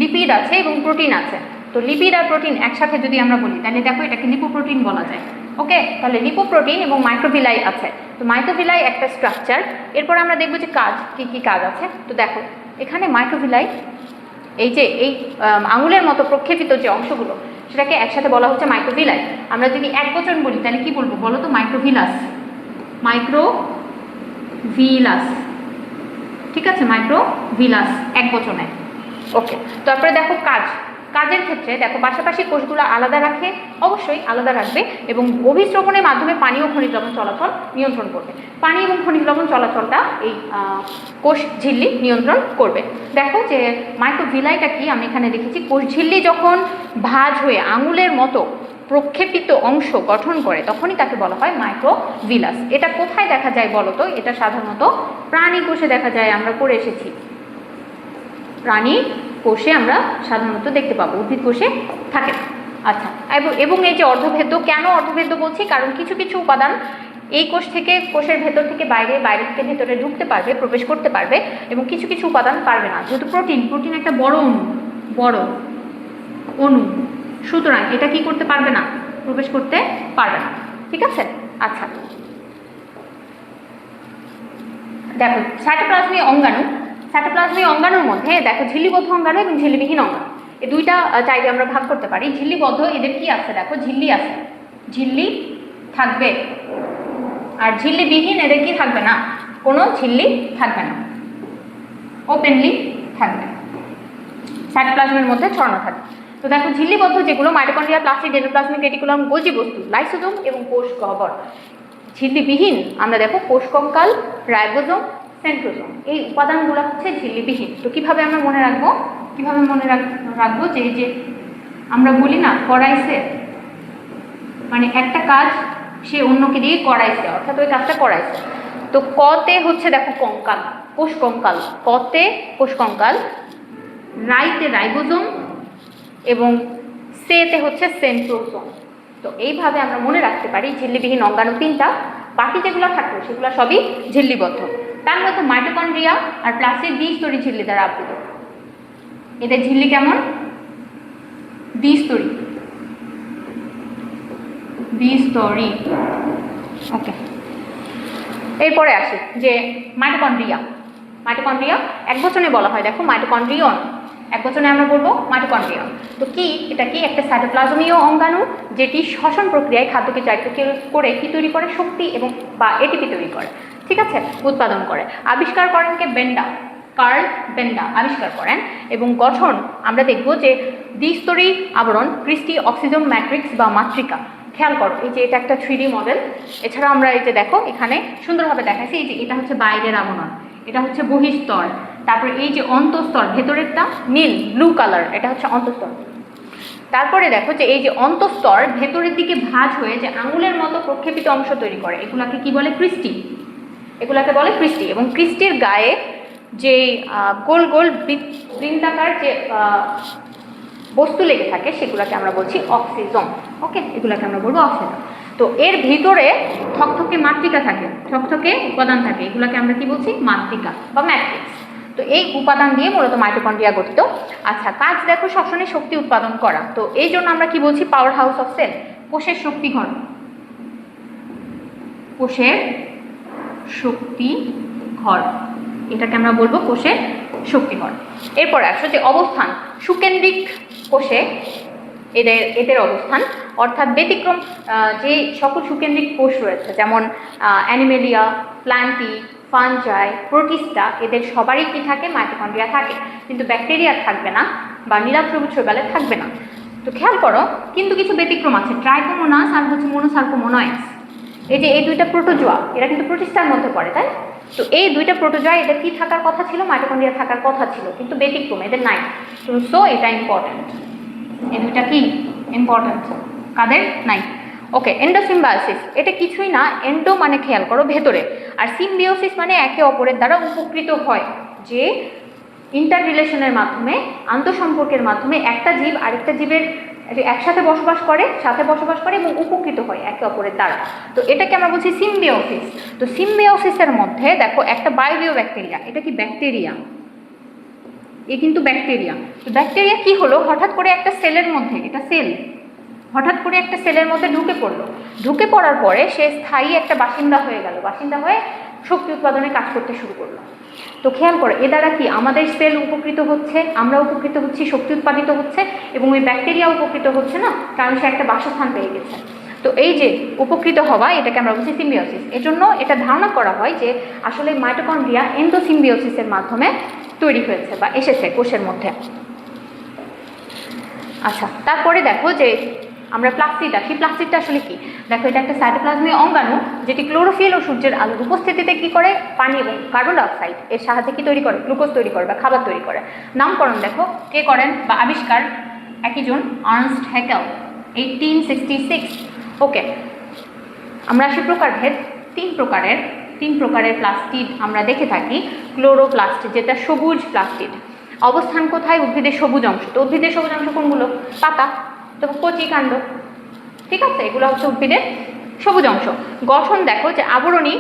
[SPEAKER 1] লিপিড আছে এবং প্রোটিন আছে। তো লিপিড আর প্রোটিন একসাথে যদি আমরা বলি তাহলে দেখো এটাকে লিপোপ্রোটিন বলা যায়। ওকে, তাহলে লিপোপ্রোটিন এবং মাইক্রোভিলাই আছে। তো মাইক্রোভিলাই একটা স্ট্রাকচার। এরপর আমরা দেখবো যে কাজ, কি কাজ আছে। তো দেখো এখানে মাইক্রোভিলাই, এই যে এই আঙুলের মতো প্রক্ষেপিত যে অংশগুলো সেটাকে একসাথে বলা হচ্ছে মাইক্রোভিলাই। আমরা যদি একবচন বলি তাহলে কি বলবো বলো তো, মাইক্রোভিলাস। ঠিক আছে, মাইক্রোভিলাস একবচনে। ওকে, তারপরে দেখো কাজের ক্ষেত্রে দেখো পাশাপাশি কোষগুলো আলাদা রাখে, অবশ্যই আলাদা রাখবে, এবং অভিস্রবণের মাধ্যমে পানি ও খনিজ লবণ চলাচল নিয়ন্ত্রণ করবে। পানি এবং খনিজ লবণ চলাচলটা এই কোষ ঝিল্লি নিয়ন্ত্রণ করবে। দেখো যে মাইক্রোভিলাইটা কি আমি এখানে লিখেছি, কোষ ঝিল্লি যখন ভাঁজ হয়ে আঙুলের মতো প্রক্ষেপিত অংশ গঠন করে তখনই তাকে বলা হয় মাইক্রোভিলাস। এটা কোথায় দেখা যায় বলো তো? এটা সাধারণত প্রাণী কোষে দেখা যায়, আমরা পড়ে এসেছি, প্রাণী কোষে আমরা সাধারণত দেখতে পাবো, উদ্ভিদ কোষে থাকে না। আচ্ছা, এবং এই যে অর্ধভেদ্য, কেন অর্ধভেদ্য বলছি, কারণ কিছু কিছু উপাদান এই কোষ থেকে, কোষের ভেতর থেকে বাইরে থেকে ভেতরে ঢুকতে পারবে, প্রবেশ করতে পারবে, এবং কিছু কিছু উপাদান পারবে না। যেহেতু প্রোটিন একটা বড় অণু, সুতরাং এটা কি করতে পারবে না, প্রবেশ করতে পারবে না। ঠিক আছে, আচ্ছা দেখো সাইটোপ্লাজমীয় অঙ্গাণুর মধ্যে দেখো ঝিল্লিবদ্ধ অঙ্গাণু এবং ঝিল্লিবিহীন অঙ্গাণু, এই দুইটা চাইলে আমরা ভাগ করতে পারি। ঝিল্লিবদ্ধ, এদের কি আছে দেখো, ঝিল্লি আছে, ঝিল্লি থাকবে, আর ঝিল্লিবিহীন এদের কি থাকবে না, কোনো ঝিল্লি থাকবে না, ওপেনলি থাকবে, সাইটোপ্লাজমের মধ্যে ছড়ানো থাকবে। তো দেখো ঝিল্লিবদ্ধ যেগুলো, mitochondria, plastid, endoplasmic reticulum, Golgi বস্তু, লাইসোজোম এবং কোষ গহ্বর। ঝিল্লিবিহীন আমরা দেখো কোষ কঙ্কাল, রাইবোজোম, সেন্ট্রোজোম, এই উপাদানগুলো হচ্ছে ঝিল্লিবিহীন। তো কিভাবে আমরা মনে রাখবো, যে এই যে আমরা বলি না করাইছে, মানে একটা কাজ সে অন্যকে দিয়ে করাইছে, অর্থাৎ ওই কাজটা করাইছে। তো কতে হচ্ছে দেখো কঙ্কাল, কোষ কঙ্কাল, কতে কোষ কঙ্কাল, রাইতে রাইবোজোম এবং সেতে হচ্ছে সেন্ট্রোজোম। তো এইভাবে আমরা মনে রাখতে পারি ঝিল্লিবিহীন অঙ্গাণু 3টা, বাকি যেগুলো থাকবে সেগুলো সবই ঝিল্লিবদ্ধ। তার মধ্যে মাইটোকন্ড্রিয়া আর প্লাস্টিড দ্বিস্তরী ঝিল্লি দ্বারা আবৃত। এদের ঝিল্লি কেমন, দ্বিস্তরী, দ্বিস্তরী। ওকে, এরপরে আসি যে মাইটোকন্ড্রিয়া। মাইটোকন্ড্রিয়া একবচনে বলা হয়, দেখো মাইটোকন্ড্রিয়ন, একবচনে আমরা বলবো মাইটোকন্ড্রিয়া। তো কি এটা কি একটা সাইটোপ্লাজমীয় অঙ্গাণু যেটি শ্বসন প্রক্রিয়ায় খাদ্যকে চাইক্লিক করে কি তৈরি করে, শক্তি এবং বা এটিপি তৈরি করে, ঠিক আছে, উৎপাদন করে। আবিষ্কার করেন কে? বেন্ডা, কার্ল বেন্ডা আবিষ্কার করেন। এবং গঠন আমরা দেখব যে দ্বিস্তরী আবরণ, ক্রিস্টি অক্সিজম ম্যাট্রিক্স বা মাতৃকা। খেয়াল করো, এই যে এটা একটা 3D মডেল। এছাড়া আমরা এই যে দেখো এখানে সুন্দরভাবে দেখাচ্ছি, এই যে এটা হচ্ছে বাইরের আবরণ, এটা হচ্ছে বহিস্তর, তারপরে এই যে অন্তঃস্তর, ভেতরেরটা নীল ব্লু কালার, এটা হচ্ছে অন্তঃস্তর। তারপরে দেখো যে এই যে অন্তঃস্তর ভেতরের দিকে ভাঁজ হয়ে যে আঙুলের মতো প্রক্ষেপিত অংশ তৈরি করে, এগুলাকে কি বলে? ক্রিস্টি। এগুলাকে বলে ক্রিস্টি। এবং ক্রিস্টির গায়ে যে গোল গোল বৃত্তাকার যে বস্তু লেগে থাকে সেগুলোকে আমরা বলছি অক্সিজম। ওকে, এগুলোকে আমরা বলবো অক্সিজম। তো এর ভিতরে থকথকে মাতৃকা থাকে, থকথকে উপাদান থাকে, এগুলোকে আমরা কি বলছি? মাতৃকা বা ম্যাট্রিক্স। তো এই উপাদান দিয়ে মূলত মাইটোকন্ড্রিয়া গঠিত। আচ্ছা, কাজ দেখো শ্বসনে শক্তি উৎপাদন করা। তো এই জন্য আমরা কি বলছি? পাওয়ার হাউস অফ সেল, কোষের শক্তি ঘর, কোষের শক্তি ঘর, এটাকে আমরা বলবো কোষের শক্তি ঘর। এরপর আসো যে অবস্থান, সুকেন্দ্রিক কোষে এদের অবস্থান, অর্থাৎ ব্যতিক্রম যে সকল সুকেন্দ্রিক কোষ রয়েছে যেমন অ্যানিমেলিয়া, প্ল্যান্টি, ফানজাই, প্রোটিস্টা, এদের সবারই কি থাকে? মাইটোকন্ড্রিয়া থাকে। কিন্তু ব্যাকটেরিয়া থাকবে না বা নীলাভ সবুজ শৈবালে থাকবে না। তো খেয়াল করো, কিন্তু কিছু ব্যতিক্রম আছে, ট্রাইকোমোনাস আর হচ্ছে মোনোসার্কোমোনাস। এই যে এই দুইটা প্রোটোজোয়া, এরা কিন্তু প্রোটিস্টার মধ্যে পড়ে, তাই? তো এই দুইটা প্রোটোজোয়া এদের কি থাকার কথা ছিল? মাইটোকন্ড্রিয়া থাকার কথা ছিল, কিন্তু ব্যতিক্রম, এদের নাই। সো এটা ইম্পর্টেন্ট, এই দুইটা কি ইম্পর্টেন্ট, কাদের নাই। ওকে, এন্ডোসিম্বায়োসিস, এটা কিছুই না, এন্ডো মানে খেয়াল করো ভেতরে, আর সিম্বিওসিস মানে একে অপরের দ্বারা উপকৃত হয়, যে ইন্টার রিলেশনের মাধ্যমে, আন্তঃসম্পর্কের মাধ্যমে একটা জীব আরেকটা জীবের একসাথে বসবাস করে, সাথে বসবাস করে এবং উপকৃত হয় একে অপরের দ্বারা। তো এটাকে আমরা বলছি সিম্বিওসিস। তো সিম্বিওসিসের মধ্যে দেখো একটা বায়োরিও ব্যাকটেরিয়া, এটা কি ব্যাকটেরিয়া? এ কিন্তু ব্যাকটেরিয়া। তো ব্যাকটেরিয়া কি হলো, হঠাৎ করে একটা সেলের মধ্যে, এটা সেল, হঠাৎ করে একটা সেলের মধ্যে ঢুকে পড়লো, ঢুকে পড়ার পরে সে স্থায়ী একটা বাসিন্দা হয়ে গেল, বাসিন্দা হয়ে শক্তি উৎপাদনে কাজ করতে শুরু করলো। তো খেয়াল করো, এ দ্বারা কি আমাদের সেল উপকৃত হচ্ছে, আমরা উপকৃত হচ্ছি, শক্তি উৎপাদিত হচ্ছে, এবং ওই ব্যাকটেরিয়া উপকৃত হচ্ছে না, কারণ সে একটা বাসস্থান পেয়ে গেছে। তো এই যে উপকৃত হওয়া, এটাকে আমরা বলছি সিম্বিওসিস। এজন্য এটা ধারণা করা হয় যে আসলে মাইটোকন্ড্রিয়া এন্ডোসিম্বিওসিসের মাধ্যমে তৈরি হয়েছে বা এসেছে কোষের মধ্যে। আচ্ছা, তারপরে দেখো যে আমরা প্লাস্টিড আসি। প্লাস্টিডটা আসলে কি? দেখো, এটা একটা সাইটোপ্লাজমীয় অঙ্গাণু যেটি ক্লোরোফিল ও সূর্যের আলোর উপস্থিতিতে কি করে? পানি এবং কার্বন ডাইঅক্সাইড এর সাহায্যে কি তৈরি করে? গ্লুকোজ তৈরি করে বা খাবার তৈরি করে। নামকরণ দেখো কে করেন বা আবিষ্কার? একই জন, আর্নস্ট হ্যাকেল, 1866। ওকে, আমরা আসি প্রকারভেদ। তিন প্রকারের প্লাস্টিড আমরা দেখে থাকি। ক্লোরোপ্লাস্ট, যেটা সবুজ প্লাস্টিড। অবস্থান কোথায়? উদ্ভিদের সবুজ অংশ। তো উদ্ভিদের সবুজ অংশ কোনগুলো? পাতা, তো কচি কাণ্ড, ঠিক আছে, এগুলো হচ্ছে উদ্ভিদের সবুজ অংশ। গঠন দেখো যে আবরণী,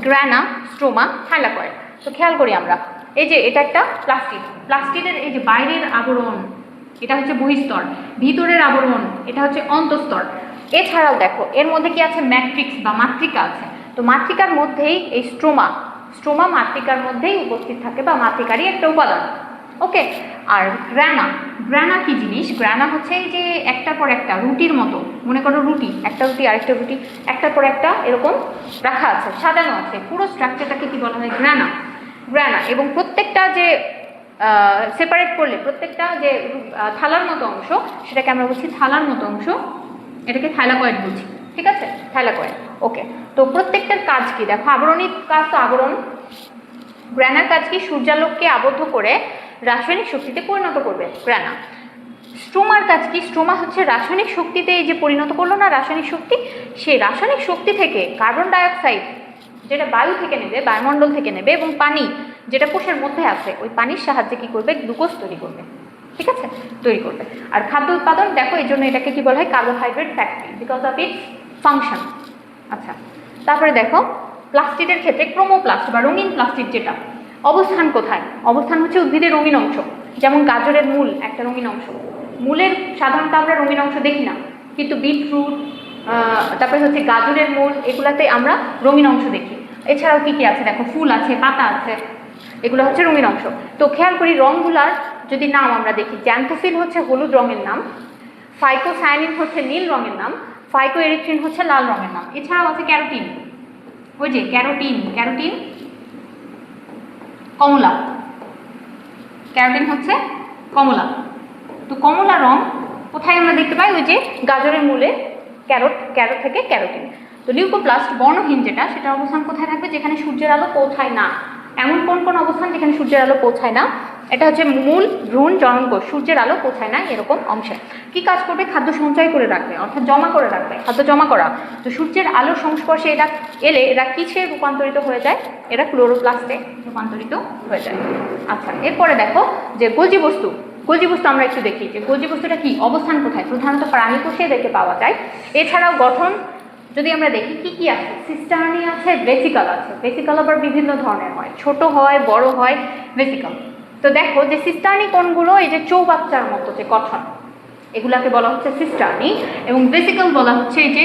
[SPEAKER 1] গ্রানা, স্ট্রোমা, থাইলাকয়েড। তো খেয়াল করি আমরা, এই যে এটা একটা প্লাস্টিড, প্লাস্টিডের এই যে বাইরের আবরণ, এটা হচ্ছে বহিস্তর, ভিতরের আবরণ, এটা হচ্ছে অন্তঃস্তর। এছাড়াও দেখো এর মধ্যে কি আছে? ম্যাট্রিক্স বা মাতৃকা আছে। তো মাতৃকার মধ্যেই এই স্ট্রোমা মাতৃকার মধ্যেই উপস্থিত থাকে বা মাতৃকারই একটা উপাদান। ওকে, আর গ্রানা কি জিনিস? গ্রানা হচ্ছে এই যে একটার পর একটা রুটির মতো, মনে করো রুটি, একটা রুটি আরেকটা রুটি একটার পর একটা এরকম রাখা আছে, সাজানো আছে, পুরো স্ট্রাকচারটাকে কি বলা হয়? গ্রানা। এবং প্রত্যেকটা যে সেপারেট করলে প্রত্যেকটা যে থালার মতো অংশ, সেটাকে আমরা বলছি থালার মতো অংশ, এটাকে থাইলাকয়েড বলছি, ঠিক আছে, থাইলাকয়েড। ওকে, তো প্রত্যেকটার কাজ কি? দেখো, আবরণীর কাজ তো আবরণ। গ্রানার কাজ কি? সূর্যালোককে আবদ্ধ করে রাসায়নিক শক্তিতে পরিণত করবে গ্রানা। স্ট্রোমার কাজ কি? স্ট্রোমা হচ্ছে রাসায়নিক শক্তিতে, এই যে পরিণত করলো না রাসায়নিক শক্তি, সেই রাসায়নিক শক্তি থেকে কার্বন ডাইঅক্সাইড যেটা বায়ু থেকে নেবে, বায়ুমণ্ডল থেকে নেবে, এবং পানি যেটা কোষের মধ্যে আছে, ওই পানির সাহায্যে কি করবে? গ্লুকোজ তৈরি করবে, ঠিক আছে, তৈরি করবে। আর খাদ্য উৎপাদন দেখো, এই জন্য এটাকে কি বলা হয়? Carbohydrate factory, because of its function. আচ্ছা, তারপরে দেখো প্লাস্টিডের ক্ষেত্রে ক্রোমোপ্লাস্ট বা রঙিন প্লাস্টিড, যেটা অবস্থান কোথায়? অবস্থান হচ্ছে উদ্ভিদের রঙিন অংশ, যেমন গাজরের মূল একটা রঙিন অংশ। মূলের সাধারণত আমরা রঙিন অংশ দেখি না, কিন্তু বিটরুট, তারপরে হচ্ছে গাজরের মূল, এগুলাতে আমরা রঙিন অংশ দেখি। এছাড়াও কি কি আছে দেখো, ফুল আছে, পাতা আছে, এগুলো হচ্ছে রঙিন অংশ। তো খেয়াল করি রঙগুলার যদি নাম আমরা দেখি, জ্যান্থোফিল হচ্ছে হলুদ রঙের নাম, ফাইকোসায়ানিন হচ্ছে নীল রঙের নাম, ফাইকোএরিথ্রিন হচ্ছে লাল রঙের নাম। এছাড়াও আছে ক্যারোটিন, ওই যে ক্যারোটিন, ক্যারোটিন কমলা, ক্যারোটিন হচ্ছে কমলা। তো কমলা রং কোথায় আমরা দেখতে পাই, ওই যে গাজরের মূলে ক্যারোট, ক্যারোট থেকে ক্যারোটিন। তো লিউকোপ্লাস্ট বর্ণহীন যেটা, সেটার অবস্থান কোথায় থাকবে, যেখানে সূর্যের আলো পৌঁছায় না। এমন কোন কোন অবস্থান যেখানে সূর্যের আলো পৌঁছায় না, এটা হচ্ছে মূল, ভ্রূণ, জননকোষ, সূর্যের আলো পৌঁছায় না এরকম অংশে। কি কাজ করবে, খাদ্য সঞ্চয় করে রাখবে, অর্থাৎ জমা করে রাখবে, খাদ্য জমা করা। তো সূর্যের আলোর সংস্পর্শে এরা এলে এরা কিসে রূপান্তরিত হয়ে যায়, এরা ক্লোরোপ্লাস্টে রূপান্তরিত হয়ে যায়। আচ্ছা, এরপরে দেখো যে গোলজি বস্তু, গোলজি বস্তু আমরা একটু দেখি যে গোলজি বস্তুটা কি, অবস্থান কোথায়, প্রধানত প্রাণী কোষে দেখে পাওয়া যায়। এছাড়াও গঠন যদি আমরা দেখি কি কি আছে, সিস্টার্নি আছে, ভেসিকল আছে। ভেসিকল আবার বিভিন্ন ধরনের হয়, ছোট হয়, বড় হয়, ভেসিকল। তো দেখো যে সিস্টার্নি কোনগুলো, এই যে চৌবাচ্চার মতো যে গঠন, এগুলাকে বলা হচ্ছে সিস্টার্নি, এবং ভেসিকল বলা হচ্ছে এই যে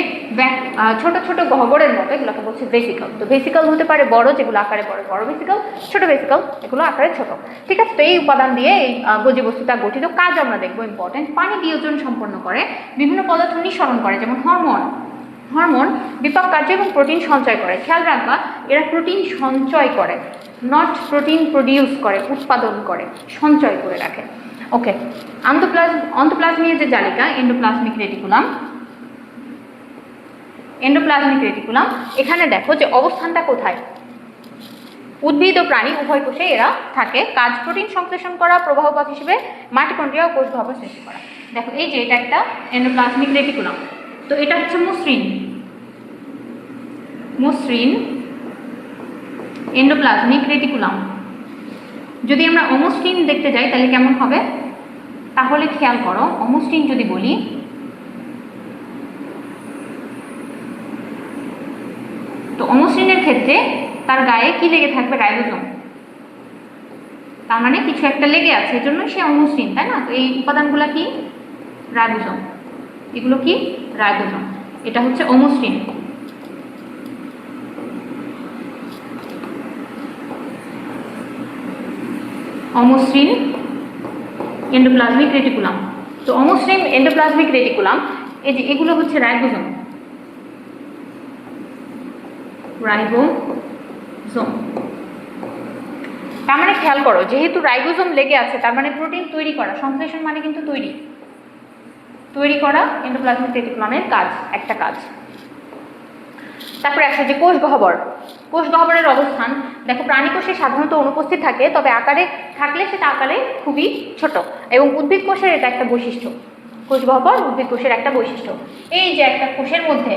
[SPEAKER 1] ছোট ছোট গহ্বরের মতো, এগুলোকে বলছে ভেসিকল। তো ভেসিকল হতে পারে বড়, যেগুলো আকারে বড়, বড় ভেসিকল, ছোট ভেসিকল, এগুলো আকারে ছোট। ঠিক আছে, তো এই উপাদান দিয়ে এই গোলজি বস্তুটা গঠিত। কাজ আমরা দেখবো ইম্পর্টেন্ট, পানি বিয়োজন সম্পন্ন করে, বিভিন্ন পদার্থ নিঃসরণ করে, যেমন হরমোন, হরমোন বিপাক কার্য এবং প্রোটিন সঞ্চয় করে। খেয়াল রাখবা এরা প্রোটিন সঞ্চয় করে, নট প্রোটিন প্রডিউস করে, উৎপাদন করে, সঞ্চয় করে রাখে। ওকে, অন্তঃপ্লাজমীয় যে জালিকা, এন্ডোপ্লাজমিক রেটিকুলাম, এন্ডোপ্লাজমিক রেটিকুলাম, এখানে দেখো যে অবস্থানটা কোথায়, উদ্ভিদ ও প্রাণী উভয় কোষে এরা থাকে। কাজ প্রোটিন সংশ্লেষণ করা, প্রবাহপথ হিসেবে মাইটোকন্ড্রিয়া ও কোষ গহ্বর সৃষ্টি করা। দেখো এই যে এটা একটা এন্ডোপ্লাজমিক রেটিকুলাম, তো এটা হচ্ছে মসৃণ, মসৃণ এন্ডোপ্লাজমিক রেটিকুলাম। যদি আমরা অমসৃণ দেখতে যাই তাহলে কেমন হবে, তাহলে খেয়াল করো, অমসৃণ যদি বলি, তো অমসৃণের ক্ষেত্রে তার গায়ে কি লেগে থাকবে, রাইবোজোম। তার মানে কিছু একটা লেগে আছে, এজন্য সে অমসৃণ, তাই না? তো এই উপাদানগুলো কি, রাইবোজোম, এগুলো কি, রাইবোজোম। এটা হচ্ছে অমসৃণ। অমসৃণ এন্ডোপ্লাজমিক রেটিকুলাম। তো অমসৃণ এন্ডোপ্লাজমিক রেটিকুলাম, এই যে এগুলো হচ্ছে রাইবোজোম, রাইবোজোম। তার মানে খেয়াল করো, যেহেতু রাইবোজোম লেগে আছে, তার মানে প্রোটিন তৈরি করা, সংশ্লেষণ মানে কিন্তু তৈরি, তৈরি করা এন্ডোপ্লাজমিক রেটিকুলামের কাজ, একটা কাজ। তারপরে আসলে যে কোষ গহ্বর, কোষ গহ্বরের অবস্থান দেখো, প্রাণী কোষে সাধারণত অনুপস্থিত থাকে, তবে আকারে থাকলে সেটা আকারে খুবই ছোট, এবং উদ্ভিদ কোষের এটা একটা বৈশিষ্ট্য। কোষ গহ্বর উদ্ভিদ কোষের একটা বৈশিষ্ট্য। এই যে একটা কোষের মধ্যে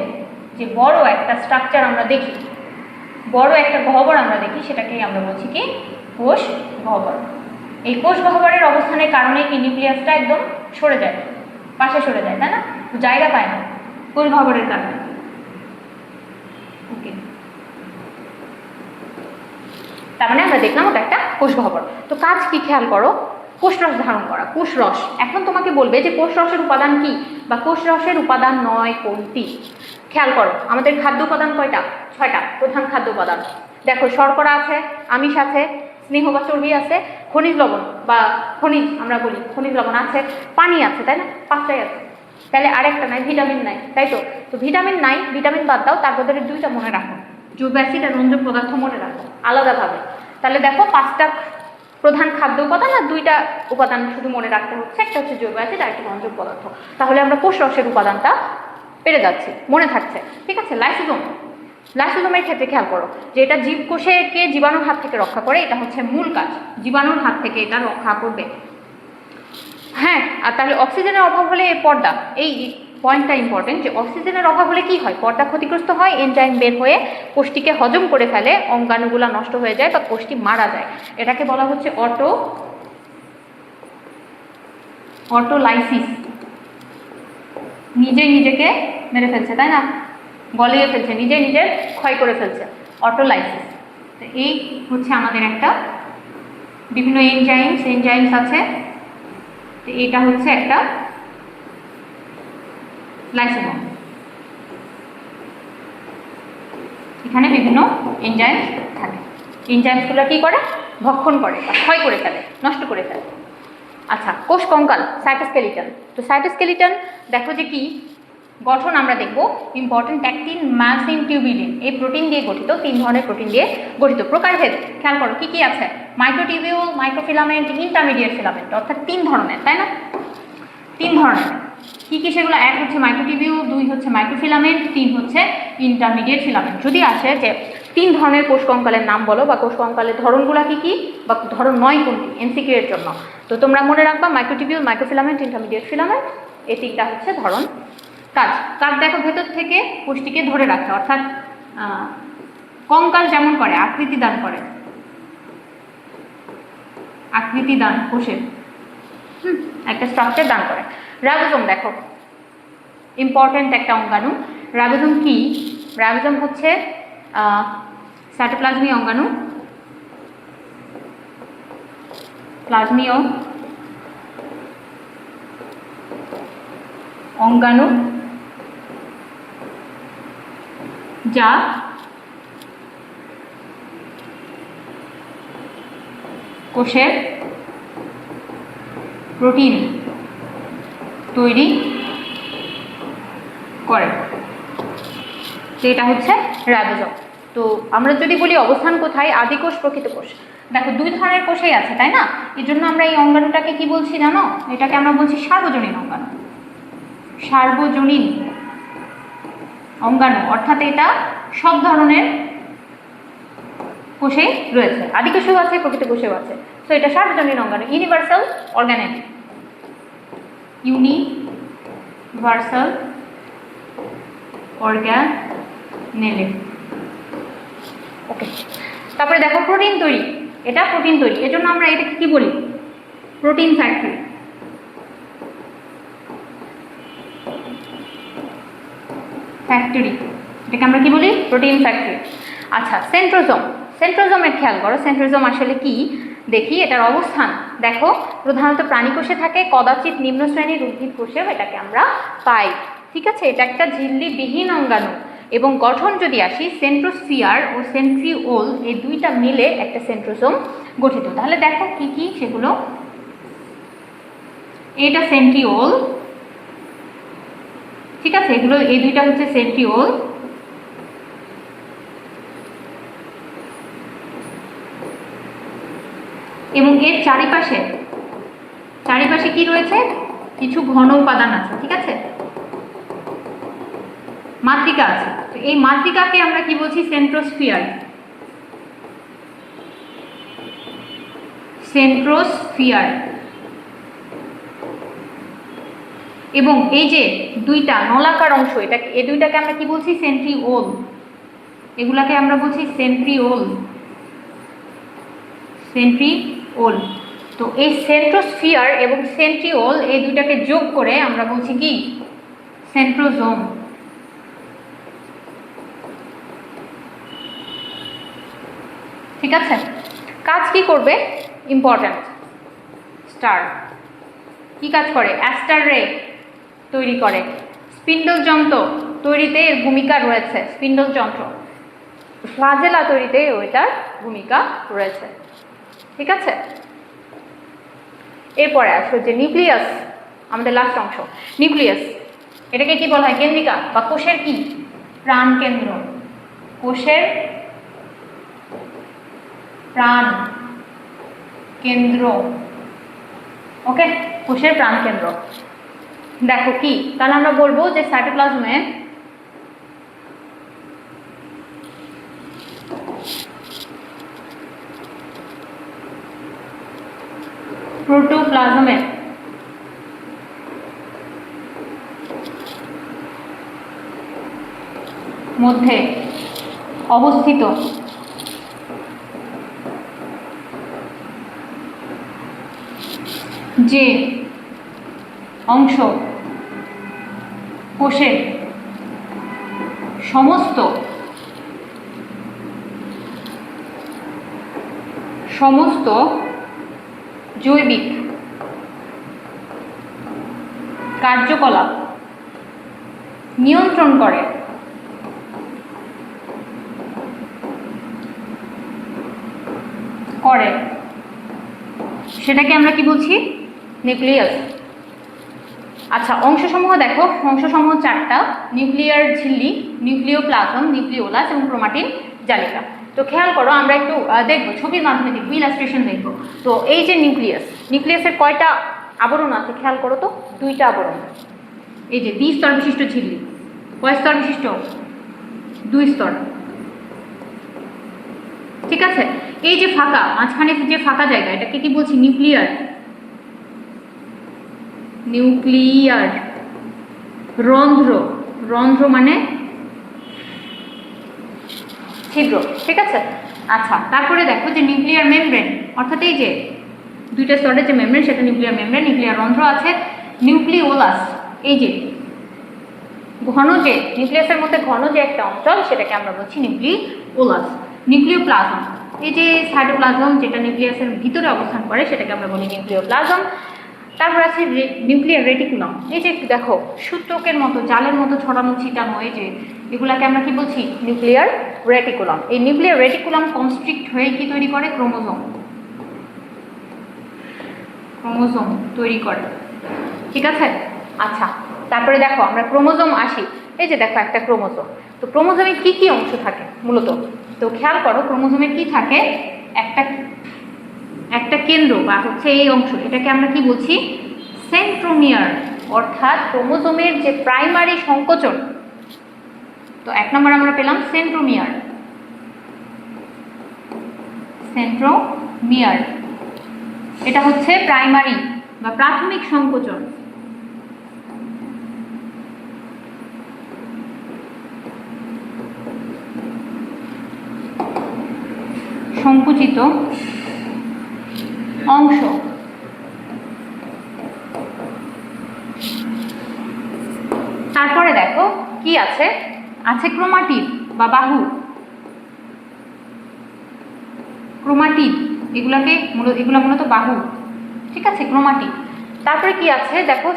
[SPEAKER 1] যে বড় একটা স্ট্রাকচার আমরা দেখি, বড় একটা গহ্বর আমরা দেখি, সেটাকেই আমরা বলছি কি, কোষ গহ্বর। এই কোষ গহ্বরের অবস্থানের কারণে কি নিউক্লিয়াসটা একদম সরে যায়, পাশে সরে যায়, তাই না? জায়গা পায় না কোষ গহ্বরের কারণে। ওকে, তার মানে আমরা দেখলাম ওটা একটা কোষ গহ্বর। তো কাজ কি খেয়াল করো, কোষরস ধারণ করা, কোষরস। এখন তোমাকে বলবে যে কোষরসের উপাদান কি, বা কোষরসের উপাদান নয় কোনটি। খেয়াল করো, আমাদের খাদ্য উপাদান কয়টা, 6টা প্রধান খাদ্য উপাদান। দেখো, শর্করা আছে, আমিষ আছে, স্নেহ বা চর্বি আছে, খনিজ লবণ বা খনিজ আমরা বলি, খনিজ লবণ আছে, পানি আছে, তাই না? 5টাই আছে। তাহলে আরেকটা নাই, ভিটামিন নাই, তাই তো? তো ভিটামিন নাই, ভিটামিন বাদ দাও, তার বদলে 2টা মনে রাখো, জৈব অ্যাসিড আর রঞ্জক পদার্থ মনে রাখো আলাদাভাবে। তাহলে দেখো 5টা প্রধান খাদ্য উপাদান আর 2টা উপাদান শুধু মনে রাখতে হচ্ছে, একটা হচ্ছে জৈব অ্যাসিড আর একটা রঞ্জক পদার্থ। তাহলে আমরা কোষরসের উপাদানটা পেরে যাচ্ছি, মনে থাকছে। ঠিক আছে, লাইসোজোম, লাইসোজোমের ক্ষেত্রে খেয়াল করো যে এটা জীবকোষকে জীবাণুর হাত থেকে রক্ষা করে, এটা হচ্ছে মূল কাজ, জীবাণুর হাত থেকে এটা রক্ষা করবে। হ্যাঁ, আর তাহলে অক্সিজেনের অভাব হলে পর্দা, এই পয়েন্টটা ইম্পর্টেন্ট, যে অক্সিজেনের অভাব হলে কি হয়, পর্দা ক্ষতিগ্রস্ত হয়, এনজাইম বের হয়ে কোষটিকে হজম করে ফেলে, অঙ্গাণুগুলা নষ্ট হয়ে যায় বা কোষটি মারা যায়। এটাকে বলা হচ্ছে অটোলাইসিস। নিজেই নিজেকে মেরে ফেলছে, তাই না? গলিয়ে ফেলছে, নিজে নিজের ক্ষয় করে ফেলছে, অটোলাইসিস। তো এই হচ্ছে আমাদের একটা বিভিন্ন এনজাইমস আছে, তো এটা হচ্ছে একটা লাইসোসোম। এখানে বিভিন্ন এনজাইম থাকে। এনজাইমসগুলো কি করে? ভক্ষণ করে বা ক্ষয় করে ফেলে, নষ্ট করে ফেলে। আচ্ছা, কোষ কঙ্কাল, সাইটোস্কেলিটন। তো সাইটোস্কেলিটন দেখো যে কি গঠন আমরা দেখব, ইম্পর্টেন্ট অ্যাক্টিন, মায়োসিন, টিউবিউলিন। এই প্রোটিন দিয়ে গঠিত, 3 ধরনের প্রোটিন দিয়ে গঠিত। প্রকারভেদ খেয়াল করো কি কি আছে, মাইক্রোটিউবিউল, মাইক্রোফিলামেন্ট, ইন্টারমিডিয়েট ফিলামেন্ট, অর্থাৎ 3 ধরনের, তাই না? 3 ধরনের কি কি সেগুলো? 1 হচ্ছে মাইক্রোটিউবিউল, 2 হচ্ছে মাইক্রোফিলামেন্ট, 3 হচ্ছে ইন্টারমিডিয়েট ফিলামেন্ট। যদি আসে যে 3 ধরনের কোষ কঙ্কালের নাম বলো বা কোষ কঙ্কালের ধরনগুলো কি কি বা ধরন 9 কোনটি, এমসিকিউ এর জন্য। তো তোমরা মনে রাখবা মাইক্রোটিউবিউল, মাইক্রোফিলামেন্ট, ইন্টারমিডিয়েট ফিলামেন্ট, এই 3টা হচ্ছে ধরন। কাজ দেখো ভেতর থেকে কোষটিকে ধরে রাখে, অর্থাৎ কঙ্কাল যেমন করে আকৃতি দান করে, আকৃতি দান কোষের একটা স্ট্রাকচার দান করে। রাইবোসোম দেখো ইম্পর্টেন্ট একটা অঙ্গাণু। রাইবোসোম কি? রাইবোসোম হচ্ছে সাইটোপ্লাজমীয় অঙ্গাণু, প্লাজমীয় অঙ্গাণু যা কোষের প্রোটিন তৈরি করে। তো এটা হচ্ছে রাইবোসোম। তো আমরা যদি বলি অবস্থান কোথায়, আদি কোষ, প্রকৃত কোষ। দেখো 2 ধরনের কোষই আছে, তাই না? এর জন্য আমরা এই অঙ্গাণুটাকে কি বলছি জানো? এটাকে আমরা বলছি সার্বজনীন অঙ্গাণু। সার্বজনীন অঙ্গাণু, অর্থাৎ এটা সব ধরনের কোষে রয়েছে, আদি কোষেও আছে, প্রকৃত কোষেও আছে। তো এটা সার্বজনীন অঙ্গাণু, ইউনিভার্সাল অর্গানেল, ইউনিভার্সাল অর্গানেল। ওকে, তারপরে দেখো প্রোটিন তৈরি, এটা প্রোটিন তৈরি। এজন্য আমরা এটাকে কি বলি? Protein factory. এটাকে আমরা কি বলি? Protein factory. আচ্ছা, সেন্ট্রোজোম। সেন্ট্রোজোমের খেয়াল করো, সেন্ট্রোজোম আসলে কি দেখি, এটার অবস্থান দেখো। প্রধানত প্রাণী কোষে থাকে, কদাচিৎ নিম্ন শ্রেণীর উদ্ভিদ কোষেও এটাকে আমরা পাই। ঠিক আছে, এটা একটা ঝিল্লিবিহীন অঙ্গাণু। এবং গঠন যদি আসি, সেন্ট্রোস্ফিয়ার ও সেন্ট্রিওল, এই 2টা মিলে একটা সেন্ট্রোজোম গঠিত। তাহলে দেখো কি কি সেগুলো। এটা সেন্ট্রিওল, ঠিক আছে, এগুলো এই 2টা হচ্ছে সেন্ট্রিওল। এবং এর চারিপাশে কি রয়েছে? কিছু ঘন উপাদান আছে, ঠিক আছে, মাতৃকা আছে। তো এই মাতৃকাকে আমরা কি বলছি? সেন্ট্রোস্ফিয়ার। সেন্ট্রোস্ফিয়ার। এবং এই যে 2টা নলাকার অংশ, এটাকে, এই 2টাকে আমরা কি বলছি? সেন্ট্রিওল। এগুলাকে আমরা বলছি সেন্ট্রিওল। সেন্ট্রিওল। তো এই সেন্ট্রোস্ফিয়ার এবং সেন্ট্রিওল, এই 2টাকে যোগ করে আমরা বলছি কি? সেন্ট্রোজোম। ঠিক আছে, কাজ কি করবে? ইম্পর্ট্যান্ট। স্টার কি কাজ করে? অ্যাস্টার রে তৈরি করে। স্পিন্ডল যন্ত্র তৈরিতে এর ভূমিকা রয়েছে, স্পিন্ডল যন্ত্র। ফ্লাজেলা তৈরিতে ওইটার ভূমিকা রয়েছে। ঠিক আছে, এরপরে আসো যে নিউক্লিয়াস, আমাদের লাস্ট অংশ। নিউক্লিয়াস, এটাকে কি বলা হয়? কেন্দ্রিকা বা কোষের কি? প্রাণ কেন্দ্র। কোষের প্রাণ কেন্দ্র। ওকে, কোষের প্রাণ কেন্দ্র। দেখো কি, তাহলে আমরা বলবো যে সাইটোপ্লাজমে প্রোটোপ্লাজমের মধ্যে অবস্থিত যে অংশ কোষের সমস্ত জৈবিক কার্যকলাপ নিয়ন্ত্রণ করে, সেটাকে আমরা কি বলছি? নিউক্লিয়াস। আচ্ছা, অংশসমূহ দেখো, অংশসমূহ 4টা: নিউক্লিয়ার ঝিল্লি, নিউক্লিওপ্লাজম, নিউক্লিওলাস এবং ক্রোমাটিন জালিকা। তো খেয়াল করো, আমরা একটু দেখবো, ছবির মাধ্যমে দেখবো, ইলাস্ট্রেশন দেখবো। তো এই যে নিউক্লিয়াস, নিউক্লিয়াসের কয়টা আবরণ আছে খেয়াল করো তো? 2টা আবরণ। এই যে দ্বিস্তর বিশিষ্ট ঝিল্লি, কয় স্তর বিশিষ্ট? 2 স্তর। ঠিক আছে, এই যে ফাঁকা মাঝখানে যে ফাঁকা জায়গা, এটাকে কি বলছি? নিউক্লিয়ার। নিউক্লিয়ার। রন্ধ্র, রন্ধ্র মানে ছিদ্র। ঠিক আছে, আচ্ছা, তারপরে দেখো যে নিউক্লিয়ার মেমব্রেন, অর্থাৎ এই যে 2টা স্তরের যে মেমব্রেন সেটা নিউক্লিয়ার মেমব্রেন। নিউক্লিয়ার রন্ধ্র আছে। নিউক্লিওলাস, এই যে ঘন, যে নিউক্লিয়াসের মধ্যে ঘন যে একটা অঞ্চল, সেটাকে আমরা বলছি নিউক্লিওলাস। নিউক্লিওপ্লাজম, এই যে সাইটোপ্লাজম যেটা নিউক্লিয়াসের ভিতরে অবস্থান করে, সেটাকে আমরা বলি নিউক্লিওপ্লাজম। তারপর আছে নিউক্লিয়ার রেটিকুলাম, এই যে দেখো সূত্রকের মতো, জালের মতো ছড়ানো ছিটানো, এই যে এগুলাকে আমরা কি বলছি? Nuclear reticulum. এই নিউক্লিয়ার রেটিকুলাম কনস্ট্রিক্ট হয়ে কি তৈরি করে? ক্রোমোজোম। ক্রোমোজোম তৈরি করে। ঠিক আছে, আচ্ছা, তারপরে দেখো আমরা ক্রোমোজোম আসি। এই যে দেখো একটা ক্রোমোজোম। তো ক্রোমোজোমে কি কি অংশ থাকে মূলত? তো খেয়াল করো, ক্রোমোজোমে কি থাকে? একটা কেন্দ্র বা হচ্ছে এই অংশ, এটাকে আমরা কি বলছি? সেন্ট্রোমিয়ার, অর্থাৎ ক্রোমোজোমের যে প্রাইমারি সংকোচন। তো 1 নম্বর আমরা পেলাম সেন্ট্রোমিয়ার। সেন্ট্রোমিয়ার এটা হচ্ছে প্রাইমারি বা প্রাথমিক সংকোচন। সংকুচিত অংশ। তারপরে দেখো কি আছে? আছে ক্রোমাটিড বা বাহু। ক্রোমাটিড, এগুলো মূলত বাহু। ঠিক আছে, ক্রোমাটিড। তারপরে কি আছে দেখো?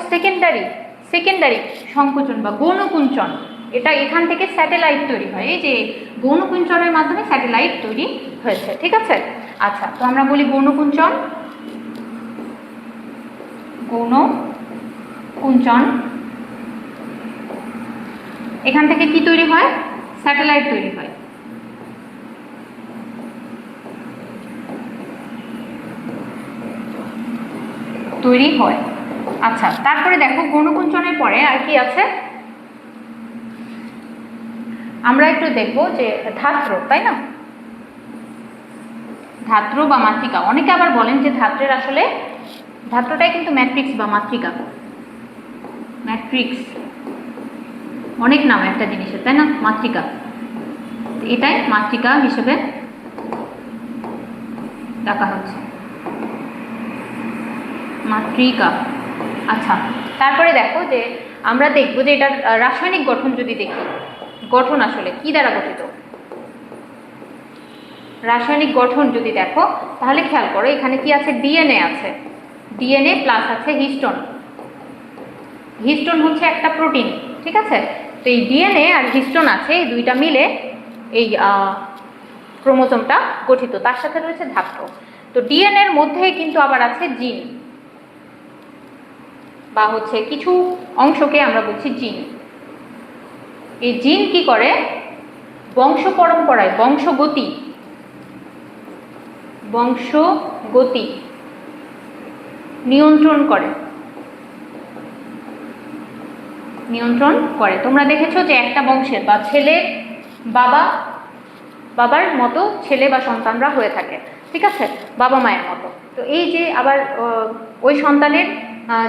[SPEAKER 1] সেকেন্ডারি সংকোচন বা গৌণকুঞ্চন। এটা এখান থেকে স্যাটেলাইট তৈরি হয়, এই যে গৌণকুঞ্চনের মাধ্যমে স্যাটেলাইট তৈরি হয়েছে। ঠিক আছে, আচ্ছা, তো আমরা বলি গৌণকুঞ্চন। গৌণকুঞ্চন, এখান থেকে কি তৈরি হয়? স্যাটেলাইট তৈরি হয়। আচ্ছা, তারপরে দেখো গৌণকুঞ্চনের পরে আর কি আছে? আমরা একটু দেখবো যে ধাত্র, তাই না? ধাত্র বা মাতৃকা। অনেকে আবার বলেন যে ধাত্রটাই কিন্তু ম্যাট্রিক্স বা মাতৃকা। ম্যাট্রিক্স অনেক নাম একটা জিনিসের, তাই না? মাতৃকা, এটাই মাতৃকা হিসেবে ডাকা হচ্ছে, মাতৃকা। আচ্ছা, তারপরে দেখো যে আমরা দেখবো যে এটার রাসায়নিক গঠন যদি দেখি, গঠন আসলে কি দ্বারা গঠিত, রাসায়নিক গঠন যদি দেখো তাহলে খেয়াল করো এখানে কি আছে? ডিএনএ আছে, ডিএনএ প্লাস আছে হিস্টোন। হিস্টোন হচ্ছে একটা প্রোটিন। ঠিক আছে, তো এই ডিএনএ আর হিস্টোন আছে, এই দুইটা মিলে এই ক্রোমোজোমটা গঠিত। তার সাথে রয়েছে ধাত্র। তো ডিএনএ এর মধ্যেই কিন্তু আবার আছে জিন, বা হচ্ছে কিছু অংশকে আমরা বলছি জিন। এই জিন কি করে? বংশ পরম্পরায় বংশগতি নিয়ন্ত্রণ করে। তোমরা দেখেছো যে একটা বংশের বা ছেলে বাবার মতো ছেলে বা সন্তানরা হয়ে থাকে। ঠিক আছে, বাবা মায়ের মতো। তো এই যে আবার ওই সন্তানের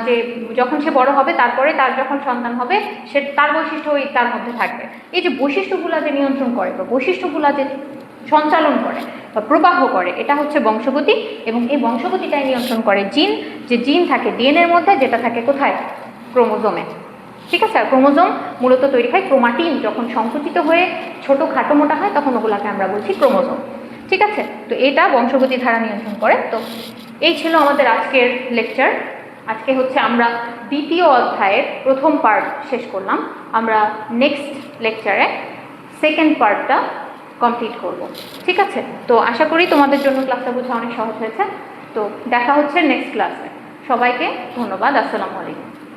[SPEAKER 1] যে যখন সে বড় হবে, তারপরে তার যখন সন্তান হবে, সে তার বৈশিষ্ট্য ওই তার মধ্যে থাকবে। এই যে বৈশিষ্ট্যগুলা যে নিয়ন্ত্রণ করে বা বৈশিষ্ট্যগুলা যে সঞ্চালন করে বা প্রবাহ করে, এটা হচ্ছে বংশগতি। এবং এই বংশগতিটাই নিয়ন্ত্রণ করে জিন। যে জিন থাকে ডিএনএর মধ্যে, যেটা থাকে কোথায়? ক্রোমোজোমে। ঠিক আছে, আর ক্রোমোজোম মূলত তৈরি হয় ক্রোমাটিন যখন সংকুচিত হয়ে ছোট খাটো মোটা হয়, তখন ওগুলাকে আমরা বলছি ক্রোমোজোম। ঠিক আছে, তো এটা বংশগতি ধারা নিয়ন্ত্রণ করে। তো এই ছিল আমাদের আজকের লেকচার। আজকে হচ্ছে আমরা দ্বিতীয় অধ্যায়ের প্রথম পার্ট শেষ করলাম। আমরা নেক্সট লেকচারে সেকেন্ড পার্টটা কমপ্লিট করব। ঠিক আছে, তো আশা করি তোমাদের জন্য ক্লাসটা বোঝা অনেক সহজ হয়েছে। তো দেখা হচ্ছে নেক্সট ক্লাসে। সবাইকে ধন্যবাদ। আসসালামু আলাইকুম।